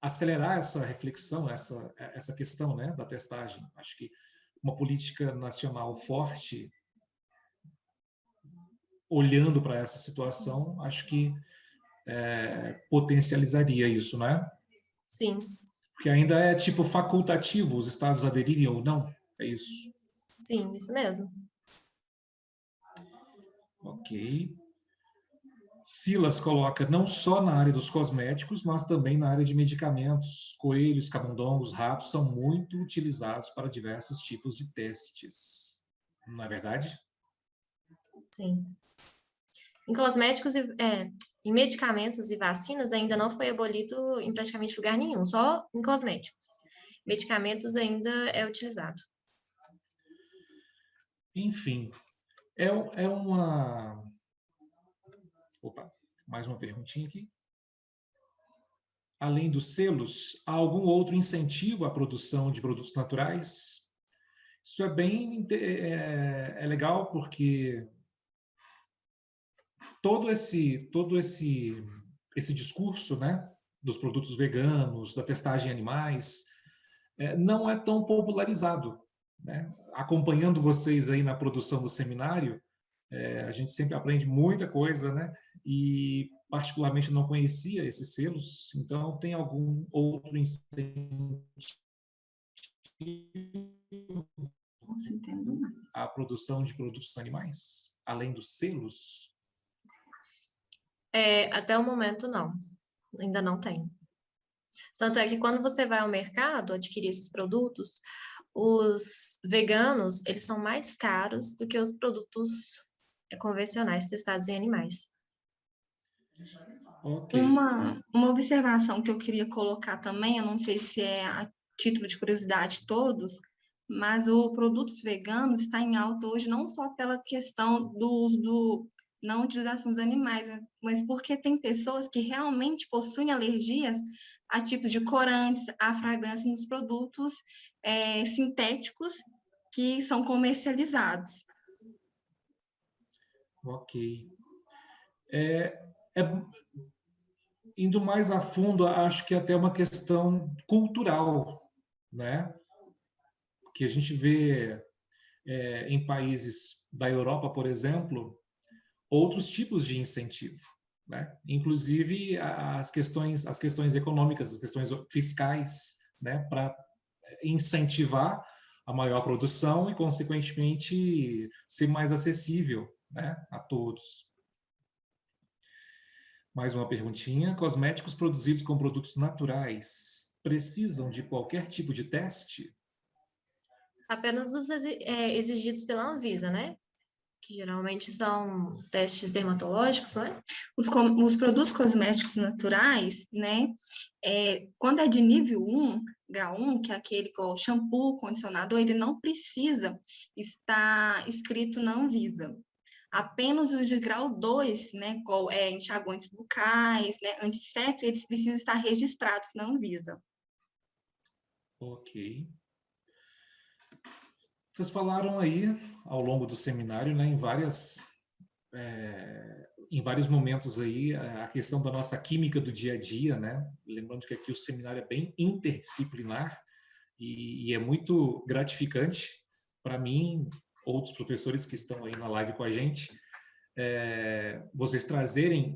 acelerar essa reflexão, essa questão, né, da testagem. Acho que uma política nacional forte, olhando para essa situação, acho que potencializaria isso, né? Sim. Porque ainda é tipo facultativo os estados aderirem ou não, é isso? Sim, isso mesmo. Ok. Silas coloca não só na área dos cosméticos, mas também na área de medicamentos. Coelhos, camundongos, ratos são muito utilizados para diversos tipos de testes. Não é verdade? Sim. Em cosméticos, Em medicamentos e vacinas ainda não foi abolido em praticamente lugar nenhum, só em cosméticos. Medicamentos ainda é utilizado. Enfim, é uma... Opa, mais uma perguntinha aqui. Além dos selos, há algum outro incentivo à produção de produtos naturais? Isso é bem legal, porque todo esse discurso, né, dos produtos veganos, da testagem em animais, não é tão popularizado, né? Acompanhando vocês aí na produção do seminário, a gente sempre aprende muita coisa, né? E particularmente não conhecia esses selos, então tem algum outro incentivo à produção de produtos animais, além dos selos? Até o momento, não. Ainda não tem. Tanto é que quando você vai ao mercado adquirir esses produtos, os veganos, eles são mais caros do que os produtos convencionais testados em animais. Ok. Uma observação que eu queria colocar também, eu não sei se é a título de curiosidade de todos, mas o produtos veganos está em alta hoje não só pela questão do uso do não utilização dos animais, né? Mas porque tem pessoas que realmente possuem alergias a tipos de corantes, a fragrância nos produtos sintéticos que são comercializados. Ok. Indo mais a fundo, acho que é até uma questão cultural, né? Que a gente vê em países da Europa, por exemplo, outros tipos de incentivo, né? Inclusive as questões econômicas, as questões fiscais, né? Para incentivar a maior produção e, consequentemente, ser mais acessível, né? A todos. Mais uma perguntinha. Cosméticos produzidos com produtos naturais precisam de qualquer tipo de teste? Apenas os exigidos pela Anvisa, né? Que geralmente são testes dermatológicos, né? Os produtos cosméticos naturais, né? Quando é de nível 1, grau 1, que é aquele igual shampoo, condicionador, ele não precisa estar escrito na Anvisa. Apenas os de grau 2, né, igual enxaguantes bucais, né, antissépticos, eles precisam estar registrados na Anvisa. Ok. Vocês falaram aí, ao longo do seminário, né, em vários momentos aí, a questão da nossa química do dia a dia, né? Lembrando que aqui o seminário é bem interdisciplinar e é muito gratificante para mim, outros professores que estão aí na live com a gente, vocês trazerem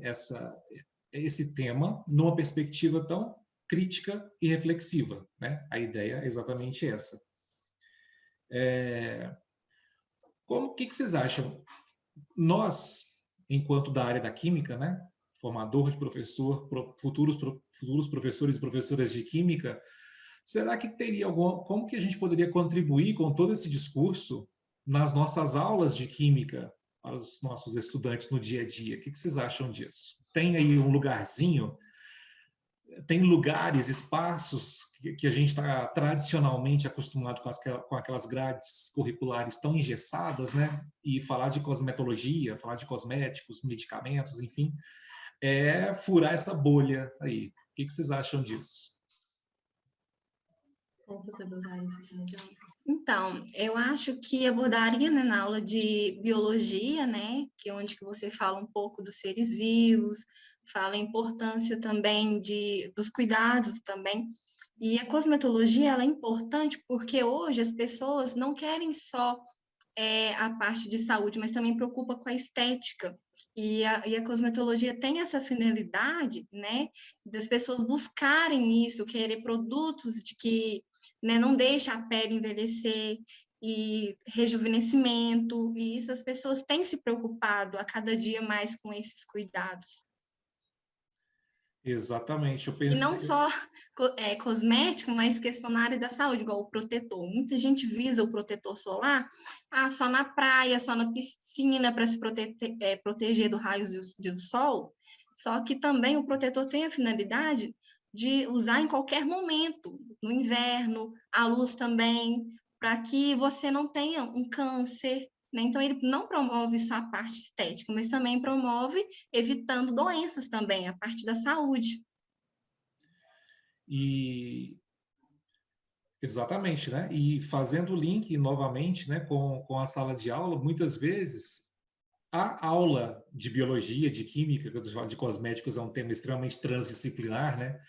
esse tema numa perspectiva tão crítica e reflexiva, né? A ideia é exatamente essa. O que vocês acham? Nós, enquanto da área da química, né? Formador de professor, futuros professores e professoras de química, será que teria como que a gente poderia contribuir com todo esse discurso nas nossas aulas de química para os nossos estudantes no dia a dia? O que vocês acham disso? Tem aí um lugarzinho? Tem lugares, espaços que a gente está tradicionalmente acostumado com aquelas grades curriculares tão engessadas, né? E falar de cosmetologia, falar de cosméticos, medicamentos, enfim, é furar essa bolha aí. O que vocês acham disso? Então, eu acho que abordaria, né, na aula de biologia, né, que é onde que você fala um pouco dos seres vivos, fala a importância também dos cuidados também. E a cosmetologia, ela é importante porque hoje as pessoas não querem só a parte de saúde, mas também preocupa com a estética. E a cosmetologia tem essa finalidade, né, das pessoas buscarem isso, querer produtos de que, né, não deixa a pele envelhecer e rejuvenescimento, e isso as pessoas têm se preocupado a cada dia mais com esses cuidados. Exatamente, eu E pensei... não só cosmético, mas questão na área da saúde, igual o protetor. Muita gente visa o protetor solar só na praia, só na piscina, para se proteger do raio do sol. Só que também o protetor tem a finalidade de usar em qualquer momento, no inverno, a luz também, para que você não tenha um câncer, né? Então, ele não promove só a parte estética, mas também promove evitando doenças também, a parte da saúde. E exatamente, né? E fazendo o link novamente, né, com a sala de aula, muitas vezes a aula de biologia, de química, de cosméticos é um tema extremamente transdisciplinar, né?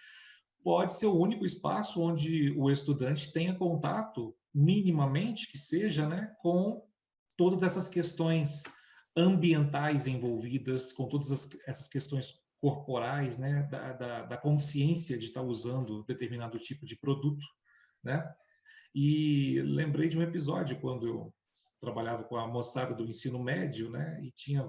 Pode ser o único espaço onde o estudante tenha contato, minimamente que seja, né, com todas essas questões ambientais envolvidas, com todas essas questões corporais, né, da consciência de estar usando determinado tipo de produto, né? E lembrei de um episódio quando eu trabalhava com a moçada do ensino médio, né? E tinha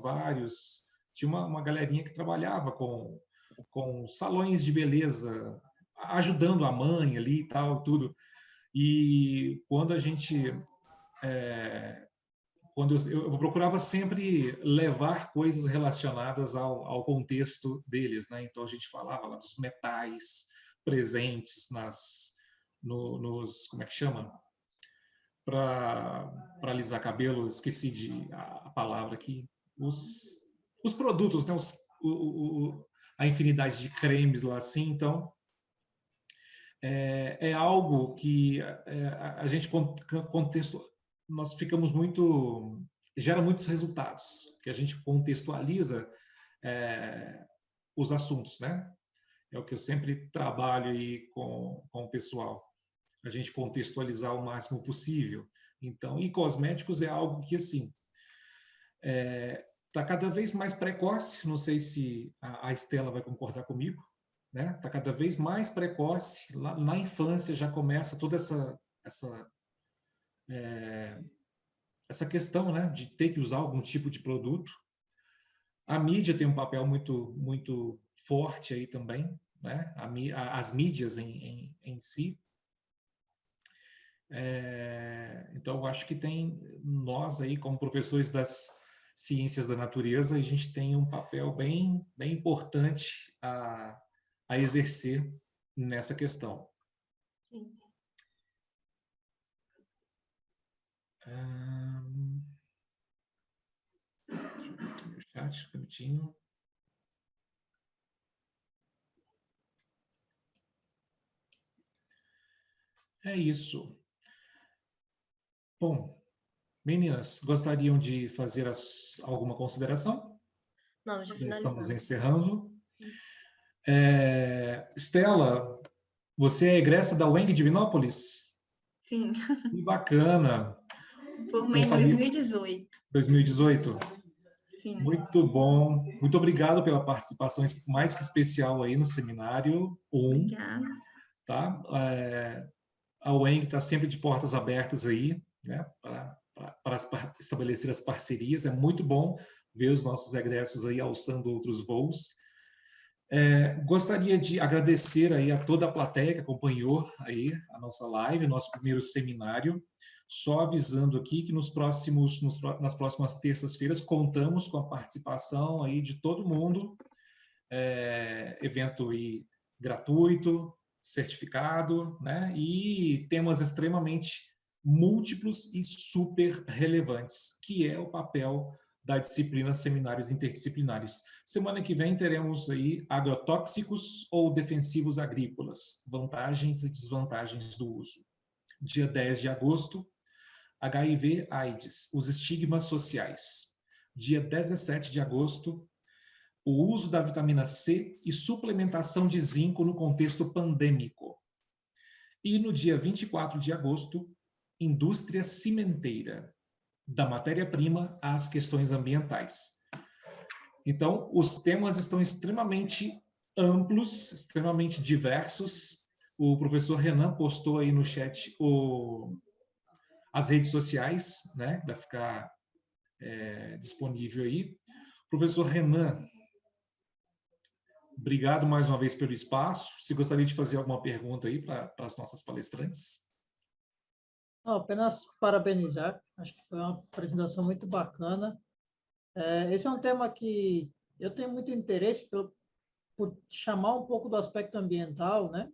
uma galerinha que trabalhava com salões de beleza, ajudando a mãe ali e tal, tudo. E quando a gente quando eu procurava sempre levar coisas relacionadas ao contexto deles, né? Então a gente falava lá dos metais presentes nos como é que chama? Para alisar cabelo, esqueci a palavra aqui, os produtos, né? A infinidade de cremes lá assim, então é algo que a gente nós ficamos gera muitos resultados, que a gente contextualiza os assuntos, né? É o que eu sempre trabalho aí com o pessoal, a gente contextualizar o máximo possível. Então, e cosméticos é algo que, assim, está cada vez mais precoce, não sei se a Estela vai concordar comigo, né? Está cada vez mais precoce, lá na infância já começa toda essa questão, né, de ter que usar algum tipo de produto. A mídia tem um papel muito forte aí também, né? As mídias em si. Então, eu acho que nós aí, como professores das ciências da natureza, a gente tem um papel bem importante a exercer nessa questão. Sim. Deixa eu ver aqui no chat, um minutinho. É isso. Bom, meninas, gostariam de fazer alguma consideração? Não, já Estamos finalizamos. encerrando. Estela, você é egressa da UENG Divinópolis? Sim. Que bacana. Formei em 2018. 2018? Sim. Muito bom. Muito obrigado pela participação mais que especial aí no seminário 1. Obrigada. Tá? A UENG está sempre de portas abertas aí, né, para estabelecer as parcerias. É muito bom ver os nossos egressos aí alçando outros voos. Gostaria de agradecer aí a toda a plateia que acompanhou aí a nossa live, nosso primeiro seminário. Só avisando aqui que nas próximas terças-feiras contamos com a participação aí de todo mundo. Evento aí gratuito, certificado, né? E temas extremamente múltiplos e super relevantes, que é o papel da disciplina Seminários Interdisciplinares. Semana que vem teremos aí agrotóxicos ou defensivos agrícolas, vantagens e desvantagens do uso. Dia 10 de agosto, HIV/AIDS, os estigmas sociais. Dia 17 de agosto, o uso da vitamina C e suplementação de zinco no contexto pandêmico. E no dia 24 de agosto, indústria cimenteira, da matéria-prima às questões ambientais. Então, os temas estão extremamente amplos, extremamente diversos. O professor Renan postou aí no chat as redes sociais, né? Vai ficar disponível aí. Professor Renan, Obrigado mais uma vez pelo espaço. Se gostaria de fazer alguma pergunta aí para as nossas palestrantes. Não, apenas parabenizar. Acho que foi uma apresentação muito bacana. Esse é um tema que eu tenho muito interesse por chamar um pouco do aspecto ambiental, né?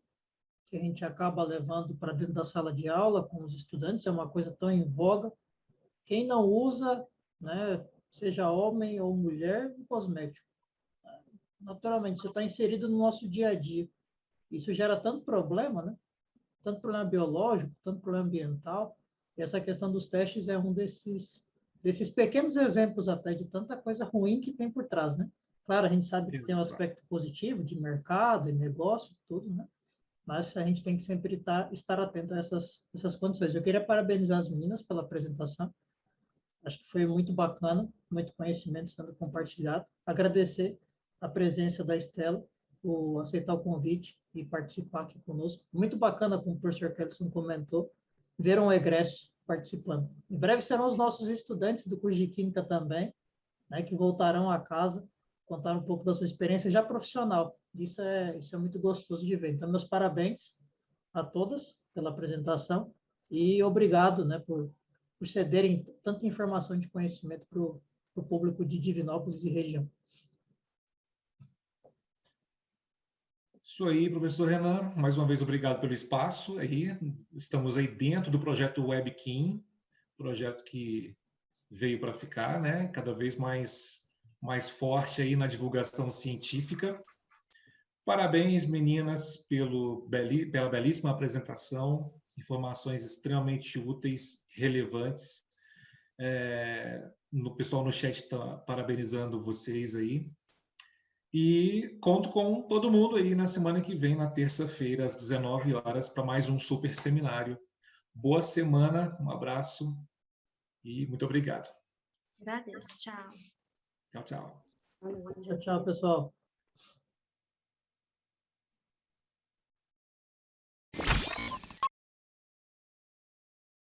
Que a gente acaba levando para dentro da sala de aula com os estudantes, é uma coisa tão em voga. Quem não usa, né, seja homem ou mulher, um cosmético. Naturalmente, isso está inserido no nosso dia a dia. Isso gera tanto problema, né? Tanto problema biológico, tanto problema ambiental. E essa questão dos testes é um desses pequenos exemplos até de tanta coisa ruim que tem por trás, né? Claro, a gente sabe que tem um aspecto positivo de mercado e negócio, tudo, né? Mas a gente tem que sempre estar atento a essas condições. Eu queria parabenizar as meninas pela apresentação. Acho que foi muito bacana, muito conhecimento sendo compartilhado. Agradecer a presença da Estela, por aceitar o convite e participar aqui conosco. Muito bacana, como o professor Kelson comentou, ver um egresso participando. Em breve serão os nossos estudantes do curso de Química também, né, que voltarão a casa, contar um pouco da sua experiência já profissional. Isso é muito gostoso de ver. Então, meus parabéns a todas pela apresentação e obrigado, né, por cederem tanta informação de conhecimento para o público de Divinópolis e região. Isso aí, professor Renan. Mais uma vez, obrigado pelo espaço. Estamos aí dentro do projeto WebKim, projeto que veio para ficar, né? Cada vez mais forte aí na divulgação científica. Parabéns, meninas, pela belíssima apresentação, informações extremamente úteis, relevantes. O pessoal no chat está parabenizando vocês aí. E conto com todo mundo aí na semana que vem, na terça-feira, às 19 horas, para mais um super seminário. Boa semana, um abraço e muito obrigado. Agradeço. Tchau. Tchau, tchau. Tchau, tchau, pessoal.